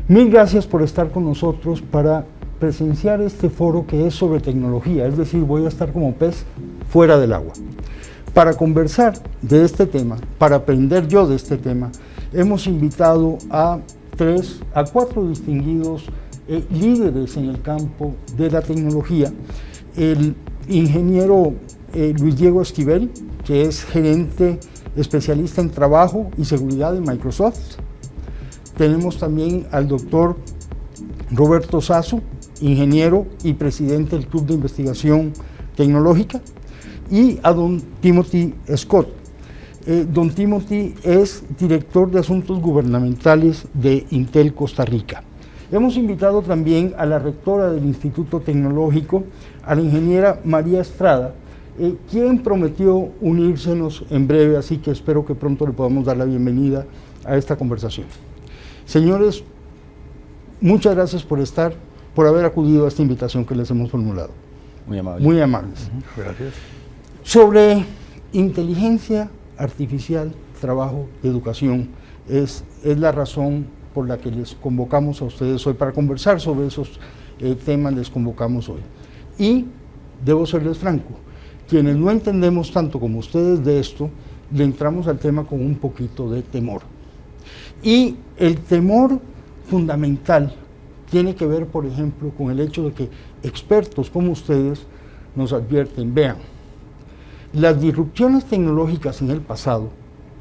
Mil gracias por estar con nosotros para presenciar este foro que es sobre tecnología, es decir, voy a estar como pez fuera del agua. Para conversar de este tema, para aprender yo de este tema, hemos invitado a 4 distinguidos líderes en el campo de la tecnología. El ingeniero Luis Diego Esquivel, que es gerente especialista en trabajo y seguridad de Microsoft. Tenemos también al doctor Roberto Sasso, ingeniero y presidente del Club de Investigación Tecnológica, y a don Timothy Scott. Don Timothy es director de Asuntos Gubernamentales de Intel Costa Rica. Hemos invitado también a la rectora del Instituto Tecnológico, a la ingeniera María Estrada, quien prometió unírsenos en breve, así que espero que pronto le podamos dar la bienvenida a esta conversación. Señores, muchas gracias por haber acudido a esta invitación que les hemos formulado. Muy amables. Muy amables. Gracias. Sobre inteligencia artificial, trabajo y educación, es la razón por la que les convocamos a ustedes hoy para conversar sobre esos temas, les convocamos hoy. Y debo serles franco, quienes no entendemos tanto como ustedes de esto, le entramos al tema con un poquito de temor. Y el temor fundamental tiene que ver, por ejemplo, con el hecho de que expertos como ustedes nos advierten, vean, las disrupciones tecnológicas en el pasado,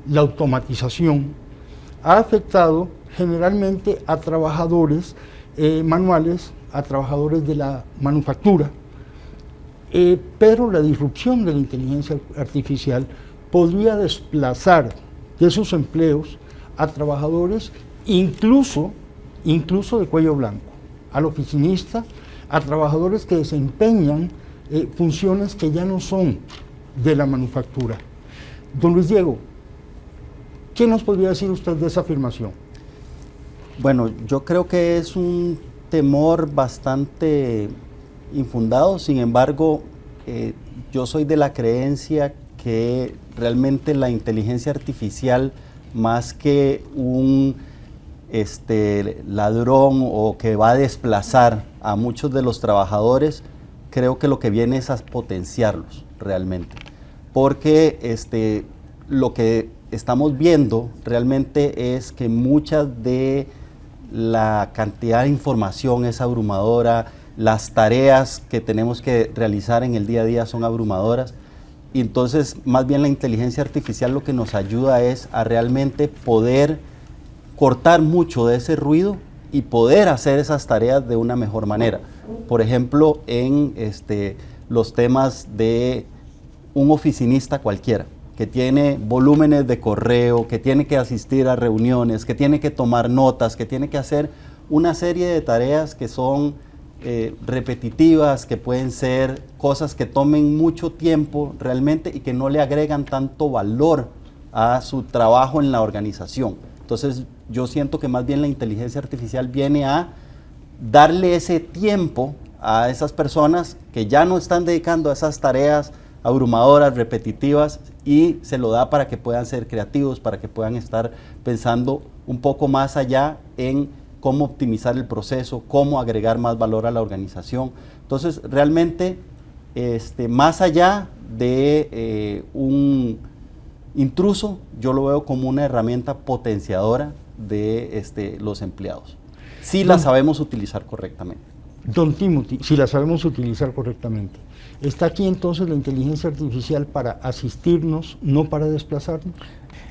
la automatización, ha afectado generalmente a trabajadores manuales, a trabajadores de la manufactura, pero la disrupción de la inteligencia artificial podría desplazar de sus empleos a trabajadores incluso de cuello blanco, al oficinista, a trabajadores que desempeñan funciones que ya no son de la manufactura. Don Luis Diego, ¿qué nos podría decir usted de esa afirmación? Bueno, yo creo que es un temor bastante infundado, sin embargo, yo soy de la creencia que realmente la inteligencia artificial, más que un ladrón o que va a desplazar a muchos de los trabajadores, creo que lo que viene es a potenciarlos realmente, porque lo que estamos viendo realmente es que mucha de la cantidad de información es abrumadora, las tareas que tenemos que realizar en el día a día son abrumadoras, y entonces más bien la inteligencia artificial lo que nos ayuda es a realmente poder cortar mucho de ese ruido y poder hacer esas tareas de una mejor manera. Por ejemplo, en los temas de un oficinista cualquiera, que tiene volúmenes de correo, que tiene que asistir a reuniones, que tiene que tomar notas, que tiene que hacer una serie de tareas que son repetitivas, que pueden ser cosas que tomen mucho tiempo realmente y que no le agregan tanto valor a su trabajo en la organización. Entonces yo siento que más bien la inteligencia artificial viene a darle ese tiempo a esas personas que ya no están dedicando a esas tareas abrumadoras, repetitivas, y se lo da para que puedan ser creativos, para que puedan estar pensando un poco más allá en cómo optimizar el proceso, cómo agregar más valor a la organización. Entonces, realmente, más allá de un intruso, yo lo veo como una herramienta potenciadora de los empleados, si la sabemos utilizar correctamente. Don Timothy, si la sabemos utilizar correctamente, ¿está aquí entonces la inteligencia artificial para asistirnos, no para desplazarnos?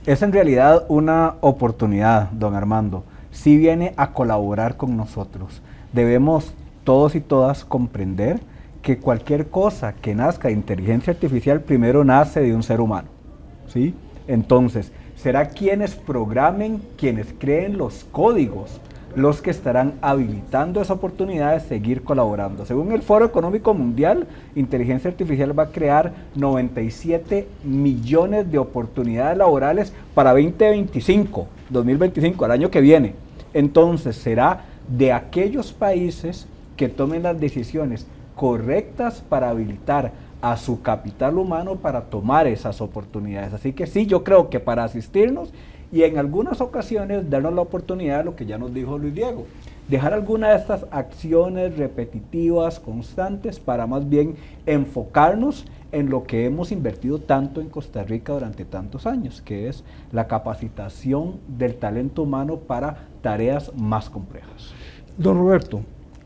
Es en realidad una oportunidad, don Armando. Sí viene a colaborar con nosotros. Debemos todos y todas comprender que cualquier cosa que nazca de inteligencia artificial primero nace de un ser humano, ¿sí? Entonces, será quienes programen, quienes creen los códigos, los que estarán habilitando esa oportunidad de seguir colaborando. Según el Foro Económico Mundial, inteligencia artificial va a crear 97 millones de oportunidades laborales para 2025, el año que viene. Entonces, será de aquellos países que tomen las decisiones correctas para habilitar a su capital humano para tomar esas oportunidades. Así que sí, yo creo que para asistirnos y en algunas ocasiones darnos la oportunidad de lo que ya nos dijo Luis Diego, dejar alguna de estas acciones repetitivas, constantes, para más bien enfocarnos en lo que hemos invertido tanto en Costa Rica durante tantos años, que es la capacitación del talento humano para tareas más complejas. Don Roberto,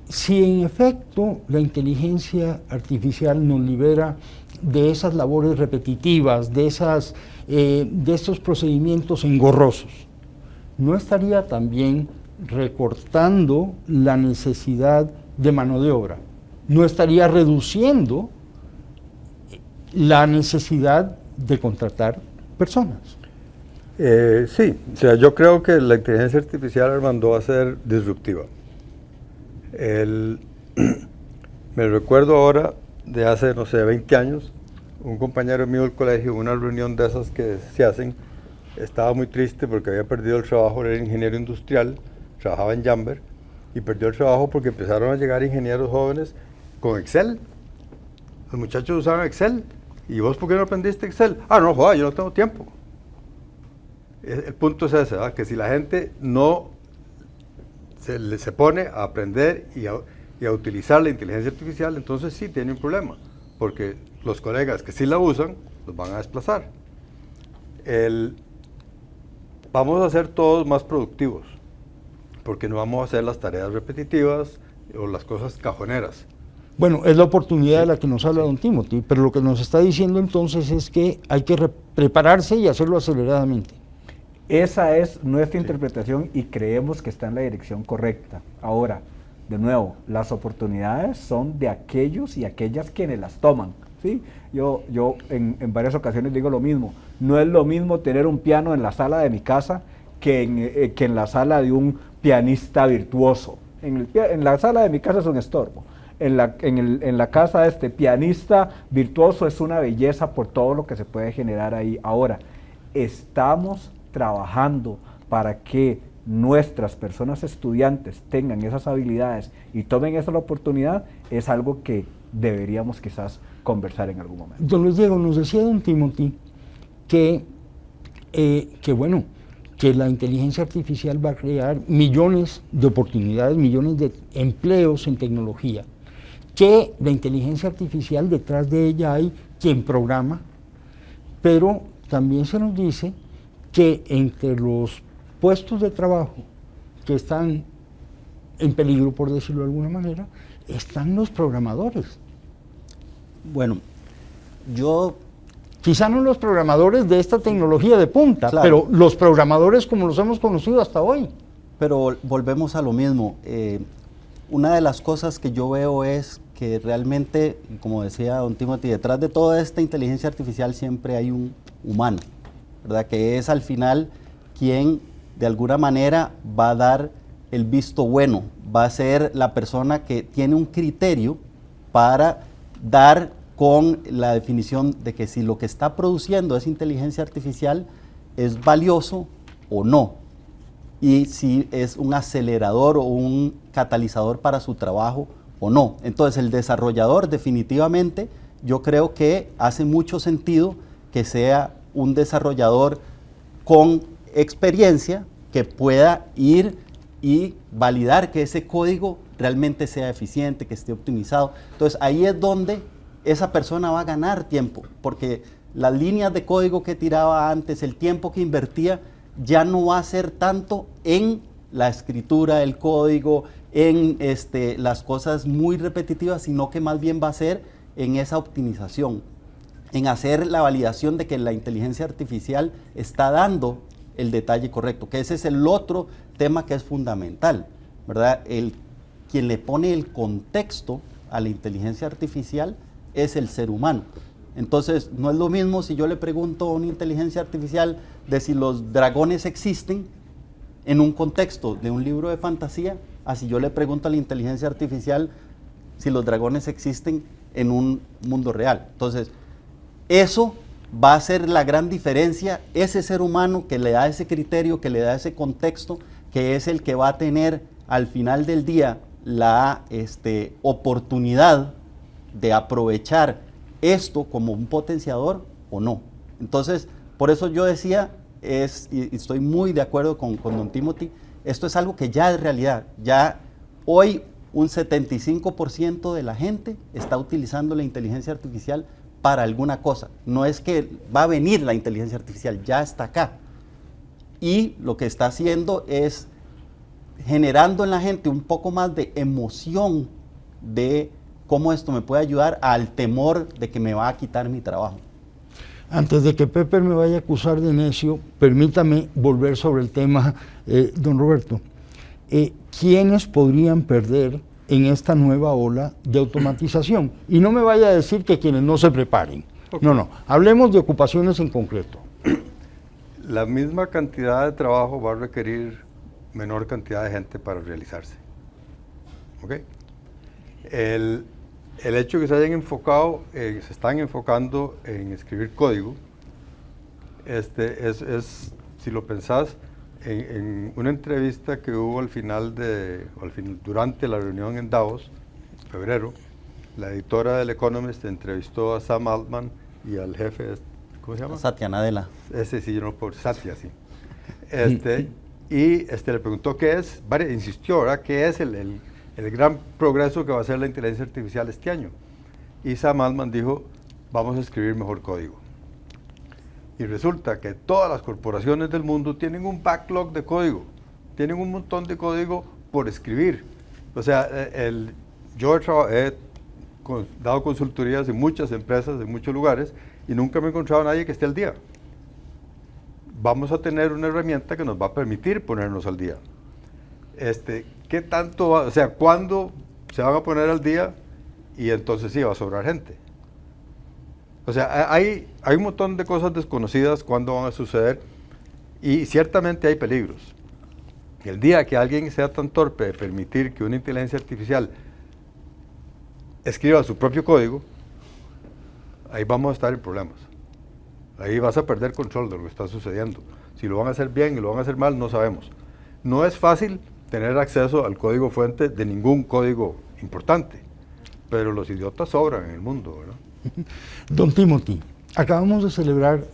si en efecto la inteligencia artificial nos libera de esas labores repetitivas, de estos procedimientos engorrosos, ¿no estaría también recortando la necesidad de mano de obra? ¿No estaría reduciendo la necesidad de contratar personas? Sí, o sea, yo creo que la inteligencia artificial, Armando, va a ser disruptiva. Me recuerdo ahora de hace, no sé, 20 años, un compañero mío del colegio, una reunión de esas que se hacen, estaba muy triste porque había perdido el trabajo, era ingeniero industrial, trabajaba en Jamber, y perdió el trabajo porque empezaron a llegar ingenieros jóvenes con Excel. Los muchachos usaban Excel. ¿Y vos por qué no aprendiste Excel? Ah, no, joder, yo no tengo tiempo. El punto es ese, ¿verdad? Que si la gente no se pone a aprender y a utilizar la inteligencia artificial, entonces sí tiene un problema, porque los colegas que sí la usan, los van a desplazar. Vamos a ser todos más productivos, porque no vamos a hacer las tareas repetitivas o las cosas cajoneras. Bueno, es la oportunidad de la que nos habla don Timothy, pero lo que nos está diciendo entonces es que hay que prepararse y hacerlo aceleradamente. Esa es nuestra interpretación y creemos que está en la dirección correcta. Ahora, de nuevo, las oportunidades son de aquellos y aquellas quienes las toman, ¿sí? Yo en varias ocasiones digo lo mismo. No es lo mismo tener un piano en la sala de mi casa que en la sala de un pianista virtuoso. En la sala de mi casa es un estorbo. En la casa de este pianista virtuoso es una belleza por todo lo que se puede generar ahí. Ahora, estamos trabajando para que nuestras personas estudiantes tengan esas habilidades y tomen esa oportunidad, es algo que deberíamos quizás conversar en algún momento. Don Luis Diego, nos decía don Timothy que la inteligencia artificial va a crear millones de oportunidades, millones de empleos en tecnología, que la inteligencia artificial detrás de ella hay quien programa, pero también se nos dice que entre los puestos de trabajo que están en peligro, por decirlo de alguna manera, están los programadores. Bueno, yo... Quizá no los programadores de esta tecnología de punta, Claro. pero los programadores como los hemos conocido hasta hoy. Pero volvemos a lo mismo. Una de las cosas que yo veo es que realmente, como decía don Timothy, detrás de toda esta inteligencia artificial siempre hay un humano, ¿verdad? Que es al final quien de alguna manera va a dar el visto bueno, va a ser la persona que tiene un criterio para dar con la definición de que si lo que está produciendo esa inteligencia artificial es valioso o no, y si es un acelerador o un catalizador para su trabajo o no. Entonces el desarrollador definitivamente, yo creo que hace mucho sentido que sea un desarrollador con experiencia que pueda ir y validar que ese código realmente sea eficiente, que esté optimizado. Entonces ahí es donde esa persona va a ganar tiempo, porque las líneas de código que tiraba antes, el tiempo que invertía, ya no va a ser tanto en la escritura del código, en las cosas muy repetitivas, sino que más bien va a ser en esa optimización, en hacer la validación de que la inteligencia artificial está dando el detalle correcto, que ese es el otro tema que es fundamental, ¿verdad? Quien le pone el contexto a la inteligencia artificial es el ser humano. Entonces, no es lo mismo si yo le pregunto a una inteligencia artificial de si los dragones existen en un contexto de un libro de fantasía, a si yo le pregunto a la inteligencia artificial si los dragones existen en un mundo real. Entonces, eso va a ser la gran diferencia, ese ser humano que le da ese criterio, que le da ese contexto, que es el que va a tener al final del día la oportunidad de aprovechar esto como un potenciador o no. Entonces, por eso yo decía, y estoy muy de acuerdo con don Timothy, esto es algo que ya es realidad. Ya hoy un 75% de la gente está utilizando la inteligencia artificial para alguna cosa. No es que va a venir la inteligencia artificial, ya está acá. Y lo que está haciendo es generando en la gente un poco más de emoción de cómo esto me puede ayudar al temor de que me va a quitar mi trabajo. Antes de que Pepper me vaya a acusar de necio, permítame volver sobre el tema, don Roberto. ¿Quiénes podrían perder en esta nueva ola de automatización? Y no me vaya a decir que quienes no se preparen. Okay. No, hablemos de ocupaciones en concreto. La misma cantidad de trabajo va a requerir menor cantidad de gente para realizarse. ¿Okay? El hecho que se hayan enfocado, se están enfocando en escribir código, si lo pensás, en una entrevista que hubo durante la reunión en Davos, en febrero, la editora del Economist entrevistó a Sam Altman y al jefe, ¿cómo se llama? Satya Nadella. Ese sí, yo no puedo, Satya, sí. Y le preguntó qué es, insistió, ¿verdad? ¿Qué es el gran progreso que va a hacer la inteligencia artificial este año? Y Sam Altman dijo, vamos a escribir mejor código. Y resulta que todas las corporaciones del mundo tienen un backlog de código, tienen un montón de código por escribir. O sea, yo he dado consultorías en muchas empresas, en muchos lugares, y nunca me he encontrado a nadie que esté al día. Vamos a tener una herramienta que nos va a permitir ponernos al día. ¿Qué tanto o sea, cuándo se van a poner al día? Y entonces sí, va a sobrar gente. O sea, hay un montón de cosas desconocidas cuándo van a suceder, y ciertamente hay peligros. El día que alguien sea tan torpe de permitir que una inteligencia artificial escriba su propio código, ahí vamos a estar en problemas. Ahí vas a perder control de lo que está sucediendo. Si lo van a hacer bien y lo van a hacer mal, no sabemos. No es fácil tener acceso al código fuente de ningún código importante, pero los idiotas sobran en el mundo, ¿verdad? Don Timothy, acabamos de celebrar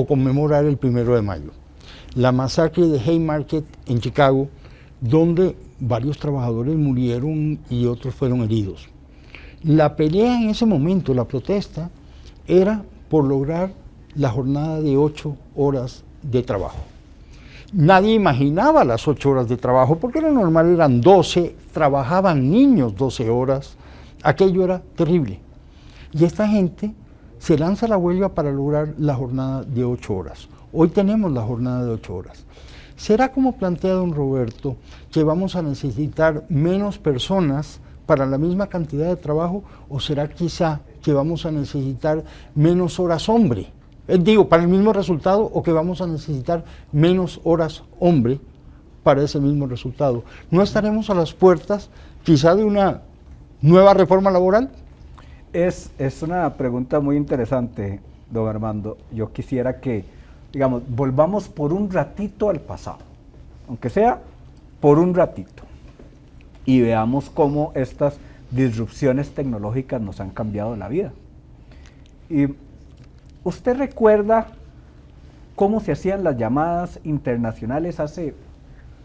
conmemorar el 1 de mayo, la masacre de Haymarket en Chicago, donde varios trabajadores murieron y otros fueron heridos. La pelea en ese momento, la protesta, era por lograr la jornada de 8 horas de trabajo. Nadie imaginaba las 8 horas de trabajo, porque lo normal eran 12, trabajaban niños 12 horas, aquello era terrible. Y esta gente se lanza a la huelga para lograr la jornada de 8 horas. Hoy tenemos la jornada de 8 horas. ¿Será como plantea don Roberto que vamos a necesitar menos personas para la misma cantidad de trabajo, o será quizá que vamos a necesitar menos horas hombre? Para el mismo resultado, o que vamos a necesitar menos horas hombre para ese mismo resultado. ¿No estaremos a las puertas quizá de una nueva reforma laboral? Es una pregunta muy interesante, don Armando. Yo quisiera que, volvamos por un ratito al pasado, aunque sea por un ratito, y veamos cómo estas disrupciones tecnológicas nos han cambiado la vida. Y ¿usted recuerda cómo se hacían las llamadas internacionales hace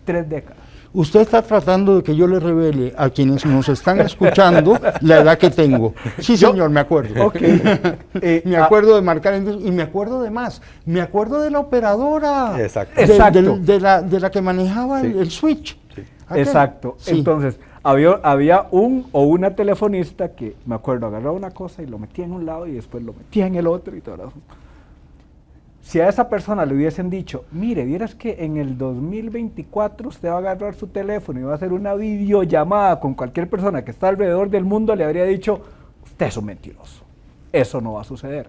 3 décadas? Usted está tratando de que yo le revele a quienes nos están escuchando la edad que tengo. Sí, señor, me acuerdo. Okay. Me acuerdo de marcar y me acuerdo de más. Me acuerdo de la operadora. Exacto. Exacto. De la que manejaba el switch. Sí. Exacto. Sí. Entonces, había un o una telefonista que, me acuerdo, agarraba una cosa y lo metía en un lado y después lo metía en el otro y todo eso. Si a esa persona le hubiesen dicho, mire, vieras que en el 2024 usted va a agarrar su teléfono y va a hacer una videollamada con cualquier persona que está alrededor del mundo, le habría dicho, usted es un mentiroso. Eso no va a suceder.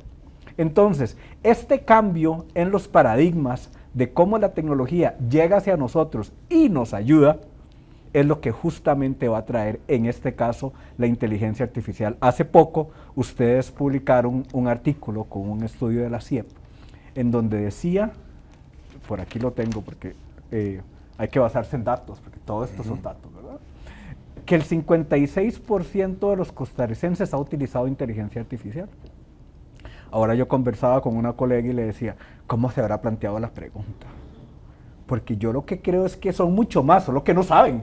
Entonces, este cambio en los paradigmas de cómo la tecnología llega hacia nosotros y nos ayuda, es lo que justamente va a traer, en este caso, la inteligencia artificial. Hace poco, ustedes publicaron un artículo con un estudio de la CIEP, en donde decía, por aquí lo tengo porque hay que basarse en datos, porque todo esto son datos, ¿verdad? Que el 56% de los costarricenses ha utilizado inteligencia artificial. Ahora yo conversaba con una colega y le decía, ¿cómo se habrá planteado la pregunta? Porque yo lo que creo es que son mucho más, solo que no saben,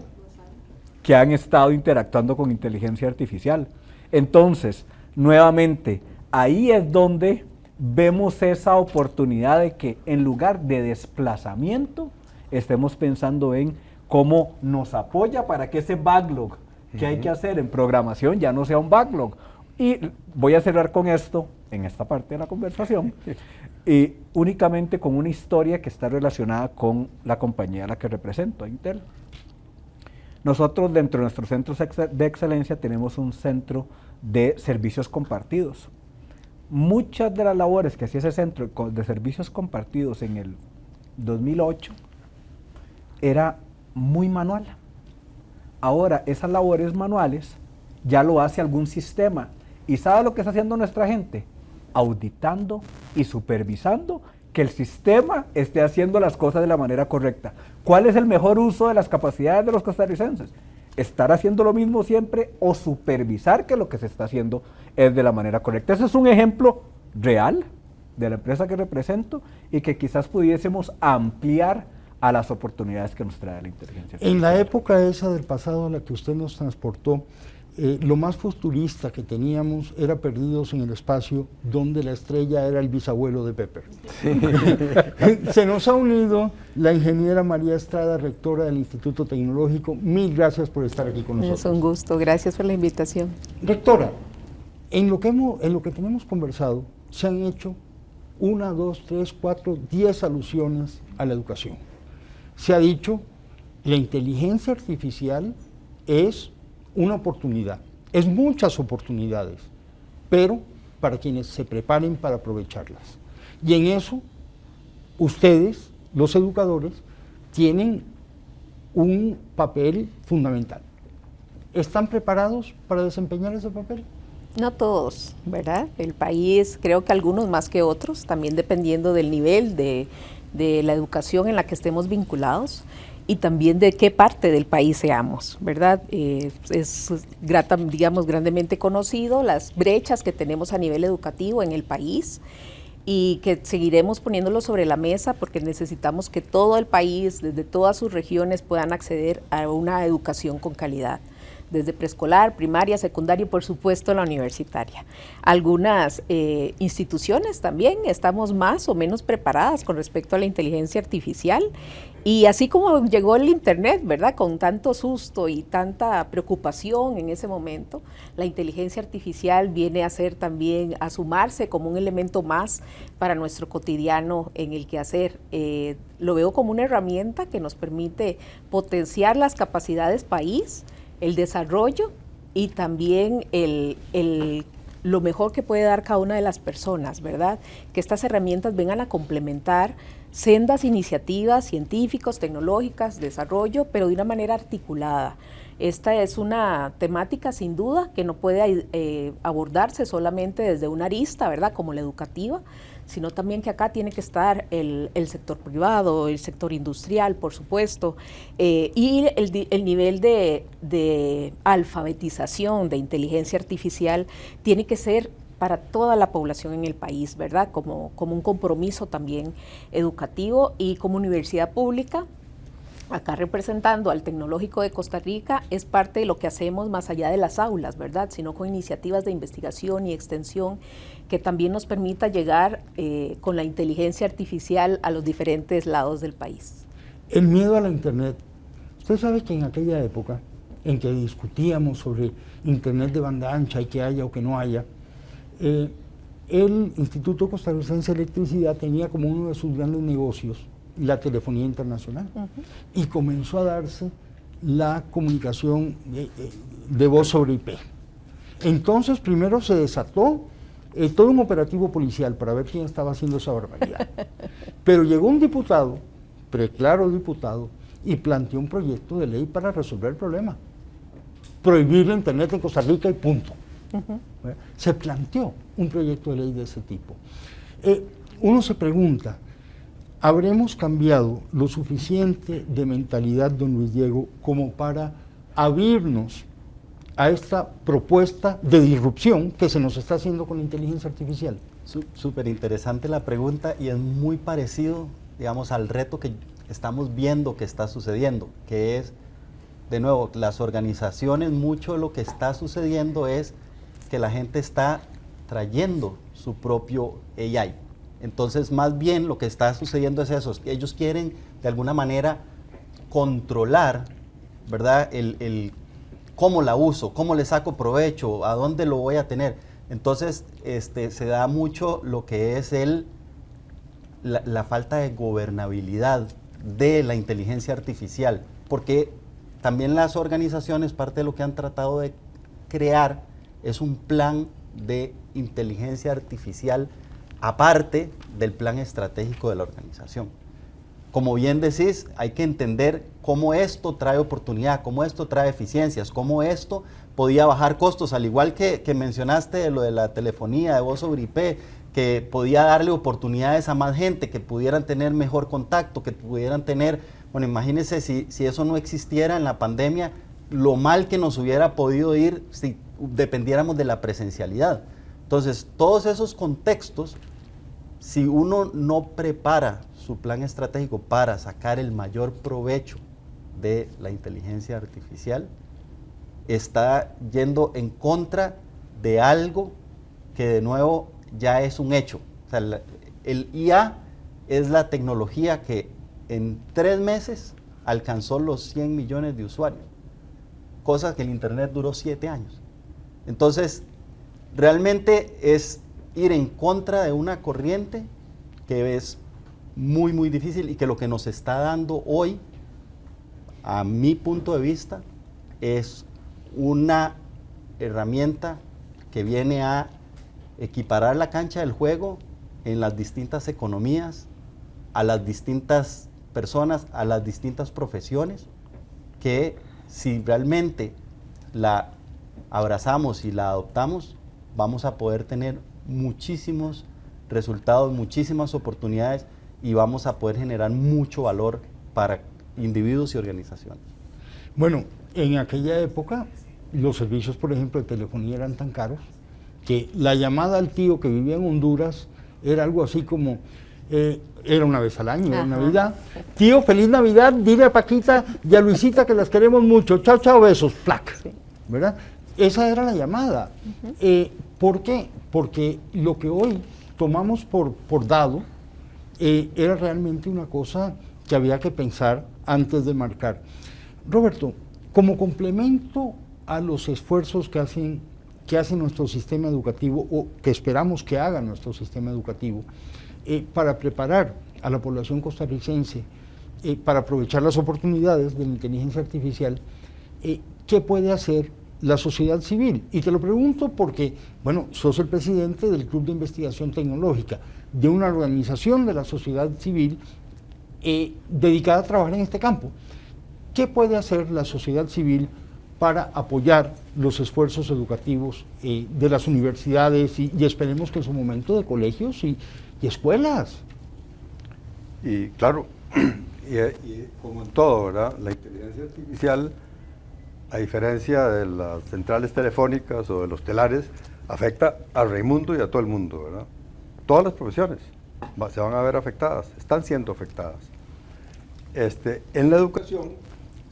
que han estado interactuando con inteligencia artificial. Entonces, nuevamente, ahí es donde vemos esa oportunidad de que en lugar de desplazamiento, estemos pensando en cómo nos apoya para que ese backlog que hay que hacer en programación ya no sea un backlog. Y voy a cerrar con esto, en esta parte de la conversación, únicamente con una historia que está relacionada con la compañía a la que represento, Intel. Nosotros dentro de nuestros centros de excelencia tenemos un centro de servicios compartidos. Muchas de las labores que hacía ese centro de servicios compartidos en el 2008 era muy manual. Ahora esas labores manuales ya lo hace algún sistema. ¿Y sabe lo que está haciendo nuestra gente? Auditando y supervisando que el sistema esté haciendo las cosas de la manera correcta. ¿Cuál es el mejor uso de las capacidades de los costarricenses? Estar haciendo lo mismo siempre o supervisar que lo que se está haciendo es de la manera correcta. Ese es un ejemplo real de la empresa que represento y que quizás pudiésemos ampliar a las oportunidades que nos trae la inteligencia artificial. En la época esa del pasado a la que usted nos transportó, lo más futurista que teníamos era Perdidos en el Espacio, donde la estrella era el bisabuelo de Pepper. Sí. Se nos ha unido la ingeniera María Estrada, rectora del Instituto Tecnológico. Mil gracias por estar aquí con nosotros. Es un gusto, gracias por la invitación. Rectora, en lo que tenemos conversado, se han hecho 1, 2, 3, 4, 10 alusiones a la educación. Se ha dicho, la inteligencia artificial es una oportunidad, es muchas oportunidades, pero para quienes se preparen para aprovecharlas. Y en eso, ustedes, los educadores, tienen un papel fundamental. ¿Están preparados para desempeñar ese papel? No todos, ¿verdad? El país, creo que algunos más que otros, también dependiendo del nivel de la educación en la que estemos vinculados y también de qué parte del país seamos, ¿verdad? Es digamos, grandemente conocido las brechas que tenemos a nivel educativo en el país y que seguiremos poniéndolo sobre la mesa porque necesitamos que todo el país, desde todas sus regiones, puedan acceder a una educación con calidad, desde preescolar, primaria, secundaria y por supuesto la universitaria. Algunas instituciones también estamos más o menos preparadas con respecto a la inteligencia artificial y así como llegó el internet, ¿verdad? Con tanto susto y tanta preocupación en ese momento, la inteligencia artificial viene a ser también, a sumarse como un elemento más para nuestro cotidiano en el quehacer. Lo veo como una herramienta que nos permite potenciar las capacidades país, el desarrollo y también lo mejor que puede dar cada una de las personas, ¿verdad? Que estas herramientas vengan a complementar sendas iniciativas científicas, tecnológicas, desarrollo, pero de una manera articulada. Esta es una temática sin duda que no puede abordarse solamente desde una arista, ¿verdad? Como la educativa, sino también que acá tiene que estar el sector privado, el sector industrial, por supuesto, y el nivel de alfabetización de inteligencia artificial tiene que ser para toda la población en el país, ¿verdad? Como un compromiso también educativo y como universidad pública. Acá representando al Tecnológico de Costa Rica es parte de lo que hacemos más allá de las aulas, ¿verdad? Sino con iniciativas de investigación y extensión que también nos permita llegar con la inteligencia artificial a los diferentes lados del país. El miedo a la Internet. Usted sabe que en aquella época en que discutíamos sobre Internet de banda ancha y que haya o que no haya, el Instituto Costarricense de Electricidad tenía como uno de sus grandes negocios la telefonía internacional. Y comenzó a darse la comunicación de voz sobre IP. Entonces primero se desató todo un operativo policial para ver quién estaba haciendo esa barbaridad. Pero llegó un diputado, preclaro diputado, y planteó un proyecto de ley para resolver el problema. Prohibir la Internet en Costa Rica y punto. Se planteó un proyecto de ley de ese tipo. Uno se pregunta, ¿habremos cambiado lo suficiente de mentalidad, don Luis Diego, como para abrirnos a esta propuesta de disrupción que se nos está haciendo con la inteligencia artificial? Súper interesante la pregunta y es muy parecido, digamos, al reto que estamos viendo que está sucediendo, que es, de nuevo, las organizaciones, mucho de lo que está sucediendo es que la gente está trayendo su propio AI. Entonces, más bien lo que está sucediendo es eso, que ellos quieren de alguna manera controlar, ¿verdad? El cómo la uso, cómo le saco provecho, a dónde lo voy a tener. Entonces, se da mucho lo que es la falta de gobernabilidad de la inteligencia artificial, porque también las organizaciones, parte de lo que han tratado de crear es un plan de inteligencia artificial aparte del plan estratégico de la organización. Como bien decís, hay que entender cómo esto trae oportunidad, cómo esto trae eficiencias, cómo esto podía bajar costos, al igual que mencionaste lo de la telefonía de voz sobre IP, que podía darle oportunidades a más gente, que pudieran tener mejor contacto, que pudieran tener, bueno, imagínense si eso no existiera en la pandemia, lo mal que nos hubiera podido ir si dependiéramos de la presencialidad. Entonces, todos esos contextos, si uno no prepara su plan estratégico para sacar el mayor provecho de la inteligencia artificial, está yendo en contra de algo que de nuevo ya es un hecho. O sea, el IA es la tecnología que en 3 meses alcanzó los 100 millones de usuarios, cosa que el Internet duró 7 años. Entonces, realmente es ir en contra de una corriente que es muy, muy difícil y que lo que nos está dando hoy, a mi punto de vista, es una herramienta que viene a equiparar la cancha del juego en las distintas economías, a las distintas personas, a las distintas profesiones, que si realmente la abrazamos y la adoptamos, vamos a poder tener muchísimos resultados, muchísimas oportunidades y vamos a poder generar mucho valor para individuos y organizaciones. Bueno, en aquella época los servicios, por ejemplo, de telefonía eran tan caros que la llamada al tío que vivía en Honduras era algo así como, era una vez al año, en Navidad. Tío, feliz Navidad, dile a Paquita y a Luisita que las queremos mucho, chao, chao, besos, plac, sí. ¿Verdad? Esa era la llamada. ¿Por qué? Porque lo que hoy tomamos por dado era realmente una cosa que había que pensar antes de marcar. Roberto, como complemento a los esfuerzos que hace nuestro sistema educativo, o que esperamos que haga nuestro sistema educativo, para preparar a la población costarricense, para aprovechar las oportunidades de la inteligencia artificial, ¿qué puede hacer la sociedad civil? Y te lo pregunto porque, bueno, sos el presidente del Club de Investigación Tecnológica, de una organización de la sociedad civil dedicada a trabajar en este campo. ¿Qué puede hacer la sociedad civil para apoyar los esfuerzos educativos de las universidades y esperemos que en su momento de colegios y escuelas? Y claro, y como en todo, ¿verdad? La inteligencia artificial, a diferencia de las centrales telefónicas o de los telares, afecta a Raimundo y a todo el mundo, ¿verdad? Todas las profesiones se van a ver afectadas, están siendo afectadas. En la educación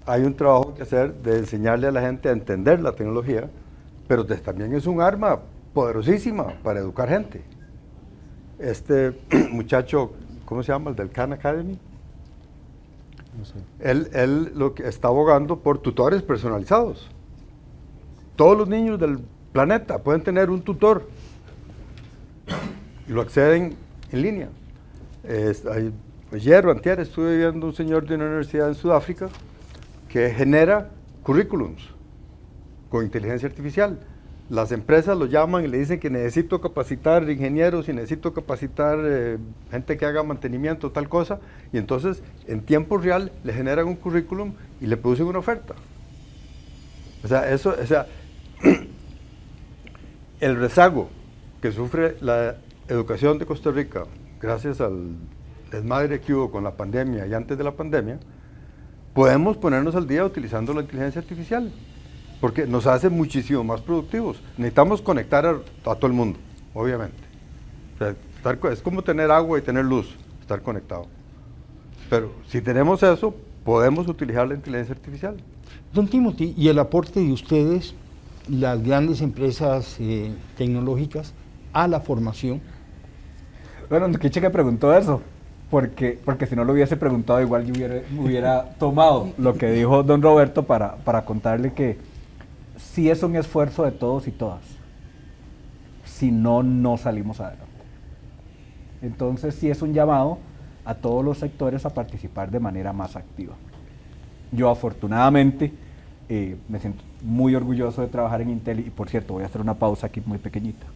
hay un trabajo que hacer de enseñarle a la gente a entender la tecnología, pero también es un arma poderosísima para educar gente. Este muchacho, ¿cómo se llama? El del Khan Academy. No sé. Él lo que está abogando por tutores personalizados. Todos los niños del planeta pueden tener un tutor y lo acceden en línea. Ayer o antier estuve viendo un señor de una universidad en Sudáfrica que genera currículums con inteligencia artificial. Las empresas lo llaman y le dicen que necesito capacitar ingenieros y necesito capacitar gente que haga mantenimiento, tal cosa, y entonces en tiempo real le generan un currículum y le producen una oferta. El rezago que sufre la educación de Costa Rica, gracias al desmadre que hubo con la pandemia y antes de la pandemia, podemos ponernos al día utilizando la inteligencia artificial, porque nos hace muchísimo más productivos. Necesitamos conectar a todo el mundo, obviamente. O sea, Es como tener agua y tener luz, estar conectado. Pero si tenemos eso, podemos utilizar la inteligencia artificial. Don Timothy, y el aporte de ustedes, las grandes empresas tecnológicas, a la formación. Bueno, Kiche que preguntó eso, porque si no lo hubiese preguntado, igual yo hubiera tomado lo que dijo don Roberto para contarle que sí es un esfuerzo de todos y todas. Si no, no salimos adelante. Entonces sí es un llamado a todos los sectores a participar de manera más activa. Yo afortunadamente me siento muy orgulloso de trabajar en Intel y por cierto voy a hacer una pausa aquí muy pequeñita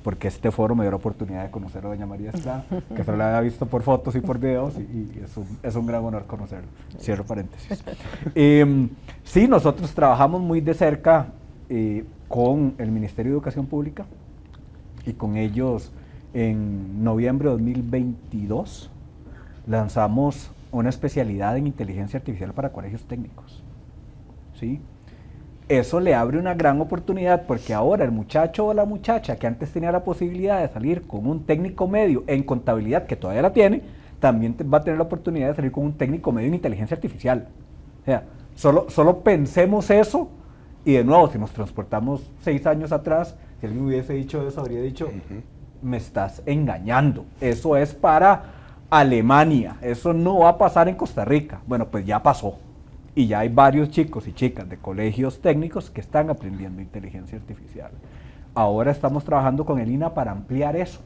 porque este foro me dio la oportunidad de conocer a doña María Estrada, que solo la había visto por fotos y por videos y es un gran honor conocerlo. Cierro paréntesis. Sí, nosotros trabajamos muy de cerca con el Ministerio de Educación Pública y con ellos en noviembre de 2022 lanzamos una especialidad en inteligencia artificial para colegios técnicos. ¿Sí? Eso le abre una gran oportunidad porque ahora el muchacho o la muchacha que antes tenía la posibilidad de salir con un técnico medio en contabilidad, que todavía la tiene, también va a tener la oportunidad de salir con un técnico medio en inteligencia artificial. O sea, solo pensemos eso y de nuevo, si nos transportamos 6 años atrás, si alguien hubiese dicho eso, habría dicho, me estás engañando, eso es para Alemania, eso no va a pasar en Costa Rica. Bueno, pues ya pasó. Y ya hay varios chicos y chicas de colegios técnicos que están aprendiendo inteligencia artificial. Ahora estamos trabajando con el INA para ampliar eso,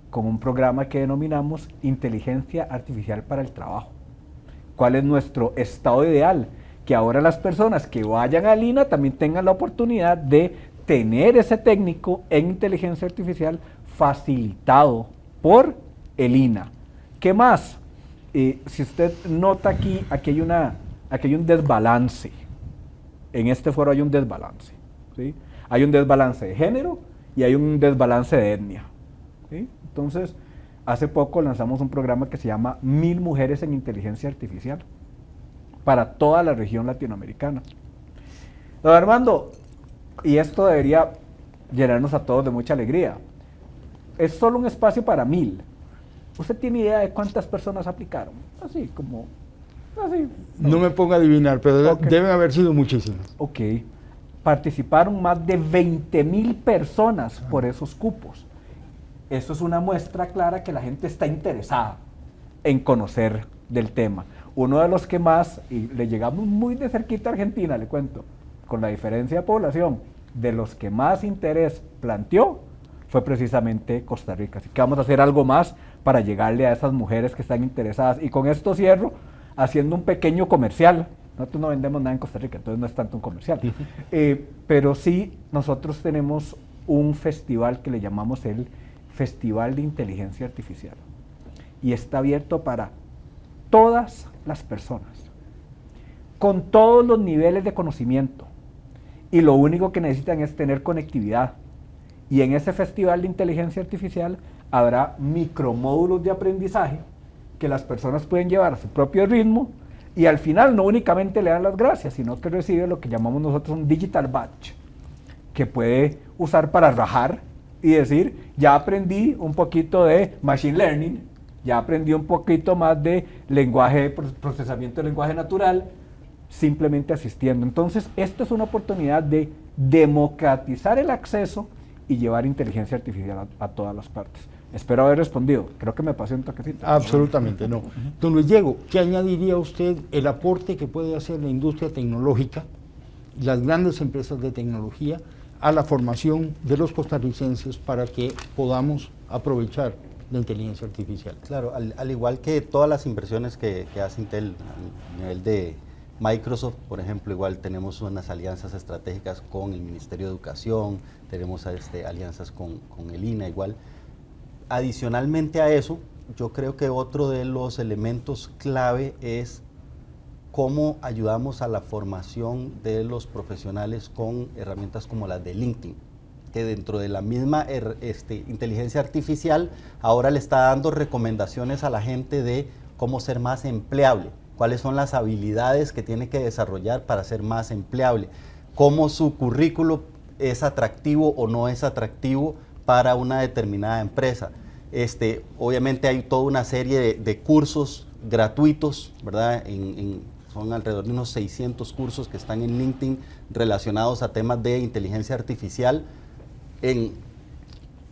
con un programa que denominamos Inteligencia Artificial para el Trabajo. ¿Cuál es nuestro estado ideal? Que ahora las personas que vayan al INA también tengan la oportunidad de tener ese técnico en inteligencia artificial facilitado por el INA. ¿Qué más? Si usted nota aquí hay un desbalance. En este foro hay un desbalance. ¿Sí? Hay un desbalance de género y hay un desbalance de etnia. ¿Sí? Entonces, hace poco lanzamos un programa que se llama 1000 mujeres en inteligencia artificial para toda la región latinoamericana. Don Armando, y esto debería llenarnos a todos de mucha alegría, es solo un espacio para 1000. ¿Usted tiene idea de cuántas personas aplicaron? Así. No me ponga a adivinar, pero Okay. deben haber sido muchísimas. Ok. Participaron más de 20,000 personas por esos cupos. Eso es una muestra clara que la gente está interesada en conocer del tema. Uno de los que más, y le llegamos muy de cerquita a Argentina, le cuento, con la diferencia de población, de los que más interés planteó, fue precisamente Costa Rica. Así que vamos a hacer algo más para llegarle a esas mujeres que están interesadas. Y con esto cierro haciendo un pequeño comercial. Nosotros no vendemos nada en Costa Rica, entonces no es tanto un comercial. Pero sí, nosotros tenemos un festival que le llamamos el Festival de Inteligencia Artificial. Y está abierto para todas las personas, con todos los niveles de conocimiento. Y lo único que necesitan es tener conectividad. Y en ese Festival de Inteligencia Artificial habrá micromódulos de aprendizaje que las personas pueden llevar a su propio ritmo y al final no únicamente le dan las gracias, sino que recibe lo que llamamos nosotros un digital badge, que puede usar para rajar y decir, ya aprendí un poquito de machine learning, ya aprendí un poquito más de lenguaje, procesamiento de lenguaje natural, simplemente asistiendo. Entonces, esto es una oportunidad de democratizar el acceso y llevar inteligencia artificial a todas las partes. Espero haber respondido. Creo que me pasé un toquecito. Absolutamente no. Don Luis Diego, ¿qué añadiría usted el aporte que puede hacer la industria tecnológica, las grandes empresas de tecnología, a la formación de los costarricenses para que podamos aprovechar la inteligencia artificial? Claro, al igual que todas las inversiones que hace Intel a nivel de Microsoft, por ejemplo, igual tenemos unas alianzas estratégicas con el Ministerio de Educación, tenemos alianzas con el INA igual. Adicionalmente a eso, yo creo que otro de los elementos clave es cómo ayudamos a la formación de los profesionales con herramientas como las de LinkedIn, que dentro de la misma inteligencia artificial ahora le está dando recomendaciones a la gente de cómo ser más empleable, cuáles son las habilidades que tiene que desarrollar para ser más empleable, cómo su currículo es atractivo o no es atractivo para una determinada empresa. Obviamente hay toda una serie de cursos gratuitos, ¿verdad? Son alrededor de unos 600 cursos que están en LinkedIn relacionados a temas de inteligencia artificial en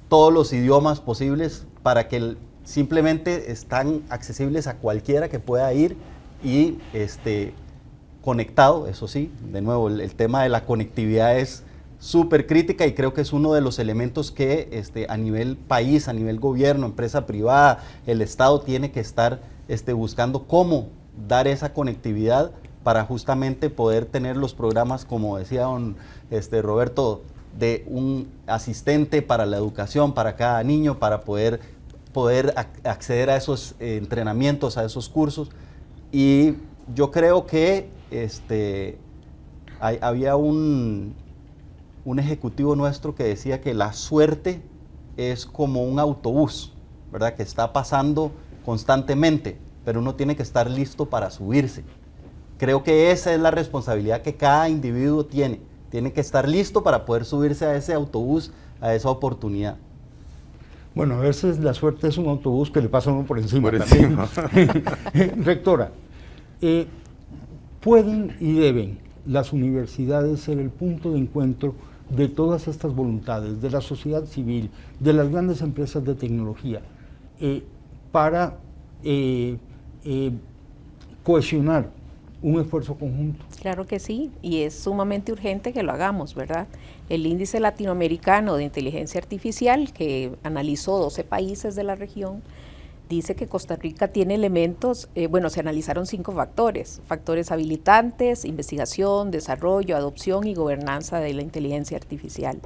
todos los idiomas posibles, para que simplemente están accesibles a cualquiera que pueda ir y conectado. Eso sí, de nuevo, el tema de la conectividad es súper crítica y creo que es uno de los elementos que a nivel país, a nivel gobierno, empresa privada, el Estado tiene que estar buscando cómo dar esa conectividad para justamente poder tener los programas, como decía don Roberto, de un asistente para la educación, para cada niño, para poder acceder a esos entrenamientos, a esos cursos. Y yo creo que había un ejecutivo nuestro que decía que la suerte es como un autobús, ¿verdad? Que está pasando constantemente, pero uno tiene que estar listo para subirse. Creo que esa es la responsabilidad que cada individuo tiene. Tiene que estar listo para poder subirse a ese autobús, a esa oportunidad. Bueno, a veces la suerte es un autobús que le pasa a uno por encima. Rectora, ¿pueden y deben las universidades ser el punto de encuentro de todas estas voluntades, de la sociedad civil, de las grandes empresas de tecnología, para cohesionar un esfuerzo conjunto? Claro que sí, y es sumamente urgente que lo hagamos, ¿verdad? El Índice Latinoamericano de Inteligencia Artificial, que analizó 12 países de la región, dice que Costa Rica tiene elementos, se analizaron 5 factores habilitantes, investigación, desarrollo, adopción y gobernanza de la inteligencia artificial.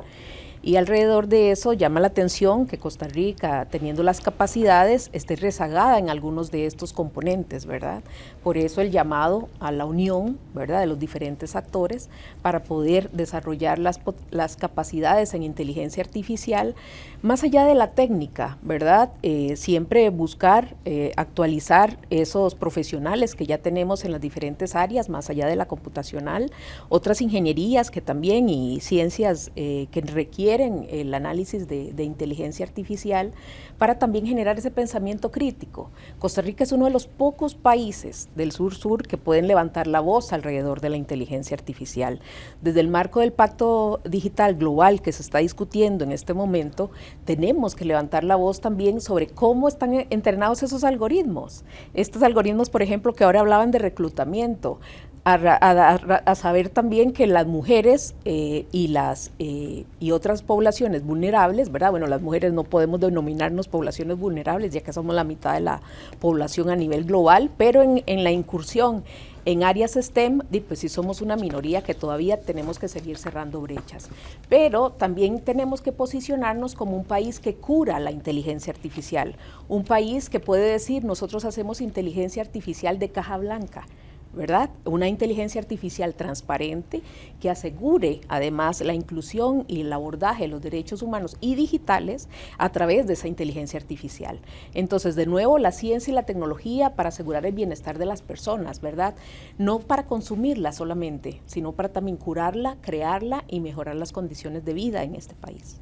Y alrededor de eso llama la atención que Costa Rica, teniendo las capacidades, esté rezagada en algunos de estos componentes, ¿verdad? Por eso el llamado a la unión, ¿verdad?, de los diferentes actores para poder desarrollar las capacidades en inteligencia artificial, más allá de la técnica, ¿verdad? Siempre buscar actualizar esos profesionales que ya tenemos en las diferentes áreas, más allá de la computacional, otras ingenierías que también y ciencias que requieren el análisis de inteligencia artificial, para también generar ese pensamiento crítico. Costa Rica es uno de los pocos países del sur-sur que pueden levantar la voz alrededor de la inteligencia artificial. Desde el marco del Pacto Digital Global que se está discutiendo en este momento, tenemos que levantar la voz también sobre cómo están entrenados esos algoritmos. Estos algoritmos, por ejemplo, que ahora hablaban de reclutamiento, a saber también que las mujeres y otras poblaciones vulnerables, ¿verdad? Bueno, las mujeres no podemos denominarnos poblaciones vulnerables, ya que somos la mitad de la población a nivel global, pero en la incursión en áreas STEM, pues sí somos una minoría que todavía tenemos que seguir cerrando brechas. Pero también tenemos que posicionarnos como un país que cura la inteligencia artificial, un país que puede decir, nosotros hacemos inteligencia artificial de caja blanca, ¿verdad? Una inteligencia artificial transparente que asegure además la inclusión y el abordaje de los derechos humanos y digitales a través de esa inteligencia artificial. Entonces, de nuevo, la ciencia y la tecnología para asegurar el bienestar de las personas, ¿verdad? No para consumirla solamente, sino para también curarla, crearla y mejorar las condiciones de vida en este país.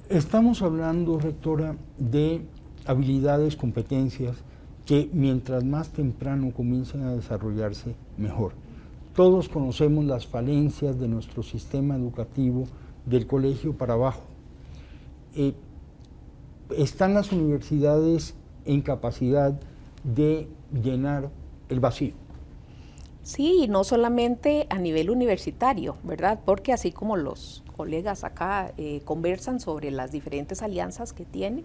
Estamos hablando, rectora, de habilidades, competencias, que mientras más temprano comiencen a desarrollarse, mejor. Todos conocemos las falencias de nuestro sistema educativo, del colegio para abajo. ¿Están las universidades en capacidad de llenar el vacío? Sí, no solamente a nivel universitario, ¿verdad? Porque así como los colegas acá conversan sobre las diferentes alianzas que tienen,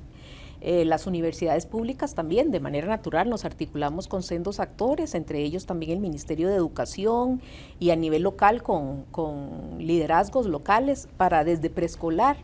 las universidades públicas también, de manera natural, nos articulamos con sendos actores, entre ellos también el Ministerio de Educación y a nivel local con liderazgos locales para desde preescolar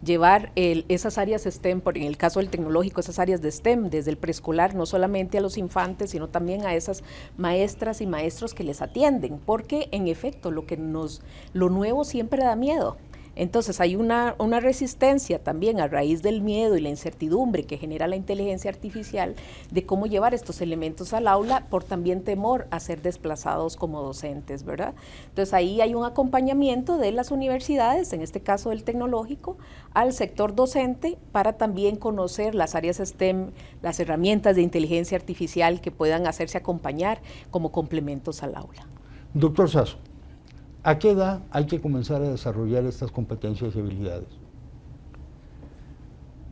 llevar esas áreas STEM, en el caso del tecnológico, esas áreas de STEM, desde el preescolar, no solamente a los infantes, sino también a esas maestras y maestros que les atienden, porque en efecto lo nuevo siempre da miedo. Entonces hay una resistencia también a raíz del miedo y la incertidumbre que genera la inteligencia artificial de cómo llevar estos elementos al aula por también temor a ser desplazados como docentes, ¿verdad? Entonces ahí hay un acompañamiento de las universidades, en este caso del tecnológico, al sector docente para también conocer las áreas STEM, las herramientas de inteligencia artificial que puedan hacerse acompañar como complementos al aula. Doctor Sasso, ¿a qué edad hay que comenzar a desarrollar estas competencias y habilidades?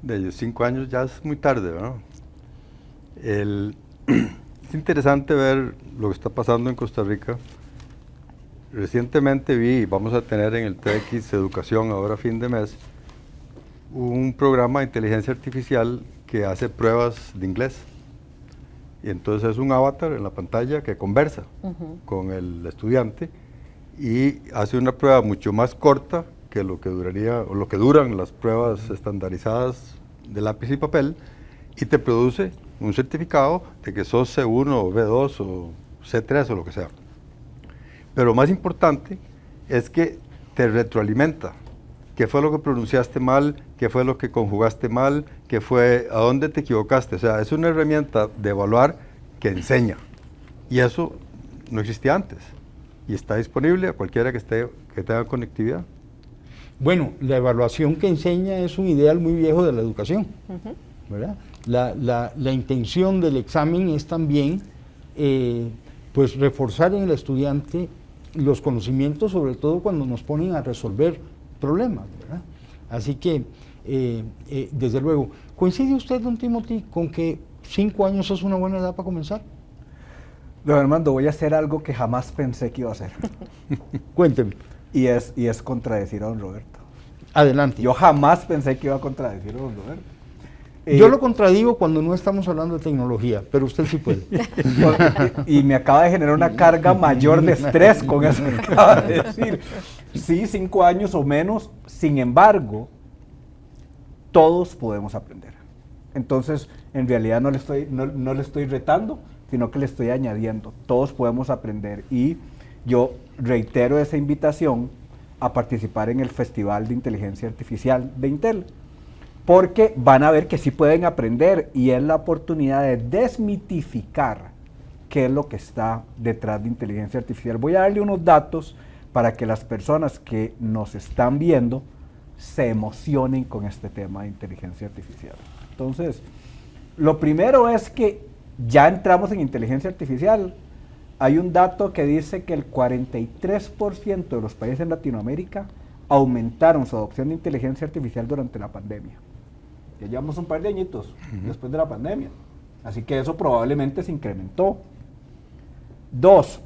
De 5 años ya es muy tarde, ¿verdad? Es interesante ver lo que está pasando en Costa Rica. Recientemente vi, vamos a tener en el TX Educación, ahora fin de mes, un programa de inteligencia artificial que hace pruebas de inglés. Y entonces es un avatar en la pantalla que conversa con el estudiante y hace una prueba mucho más corta que lo que duraría o lo que duran las pruebas estandarizadas de lápiz y papel, y te produce un certificado de que sos C1 o B2 o C3 o lo que sea. Pero más importante es que te retroalimenta. ¿Qué fue lo que pronunciaste mal? ¿Qué fue lo que conjugaste mal? ¿Qué fue a dónde te equivocaste? O sea, es una herramienta de evaluar que enseña. Y eso no existía antes. Y está disponible a cualquiera que tenga conectividad. Bueno, la evaluación que enseña es un ideal muy viejo de la educación, ¿verdad? La intención del examen es también pues reforzar en el estudiante los conocimientos, sobre todo cuando nos ponen a resolver problemas, ¿verdad? Así que, desde luego, ¿coincide usted, don Timothy, con que 5 años es una buena edad para comenzar? Don Armando, voy a hacer algo que jamás pensé que iba a hacer. Cuénteme. Y es contradecir a don Roberto. Adelante. Yo jamás pensé que iba a contradecir a don Roberto. Yo lo contradigo cuando no estamos hablando de tecnología, pero usted sí puede. Y me acaba de generar una carga mayor de estrés con eso que acaba de decir. Sí, 5 años o menos, sin embargo, todos podemos aprender. Entonces, en realidad no le estoy retando, sino que le estoy añadiendo. Todos podemos aprender. Y yo reitero esa invitación a participar en el Festival de Inteligencia Artificial de Intel, porque van a ver que sí pueden aprender y es la oportunidad de desmitificar qué es lo que está detrás de inteligencia artificial. Voy a darle unos datos para que las personas que nos están viendo se emocionen con este tema de inteligencia artificial. Entonces, lo primero es que ya entramos en inteligencia artificial. Hay un dato que dice que el 43% de los países en Latinoamérica aumentaron su adopción de inteligencia artificial durante la pandemia. Ya llevamos un par de añitos después de la pandemia, así que eso probablemente se incrementó. 2,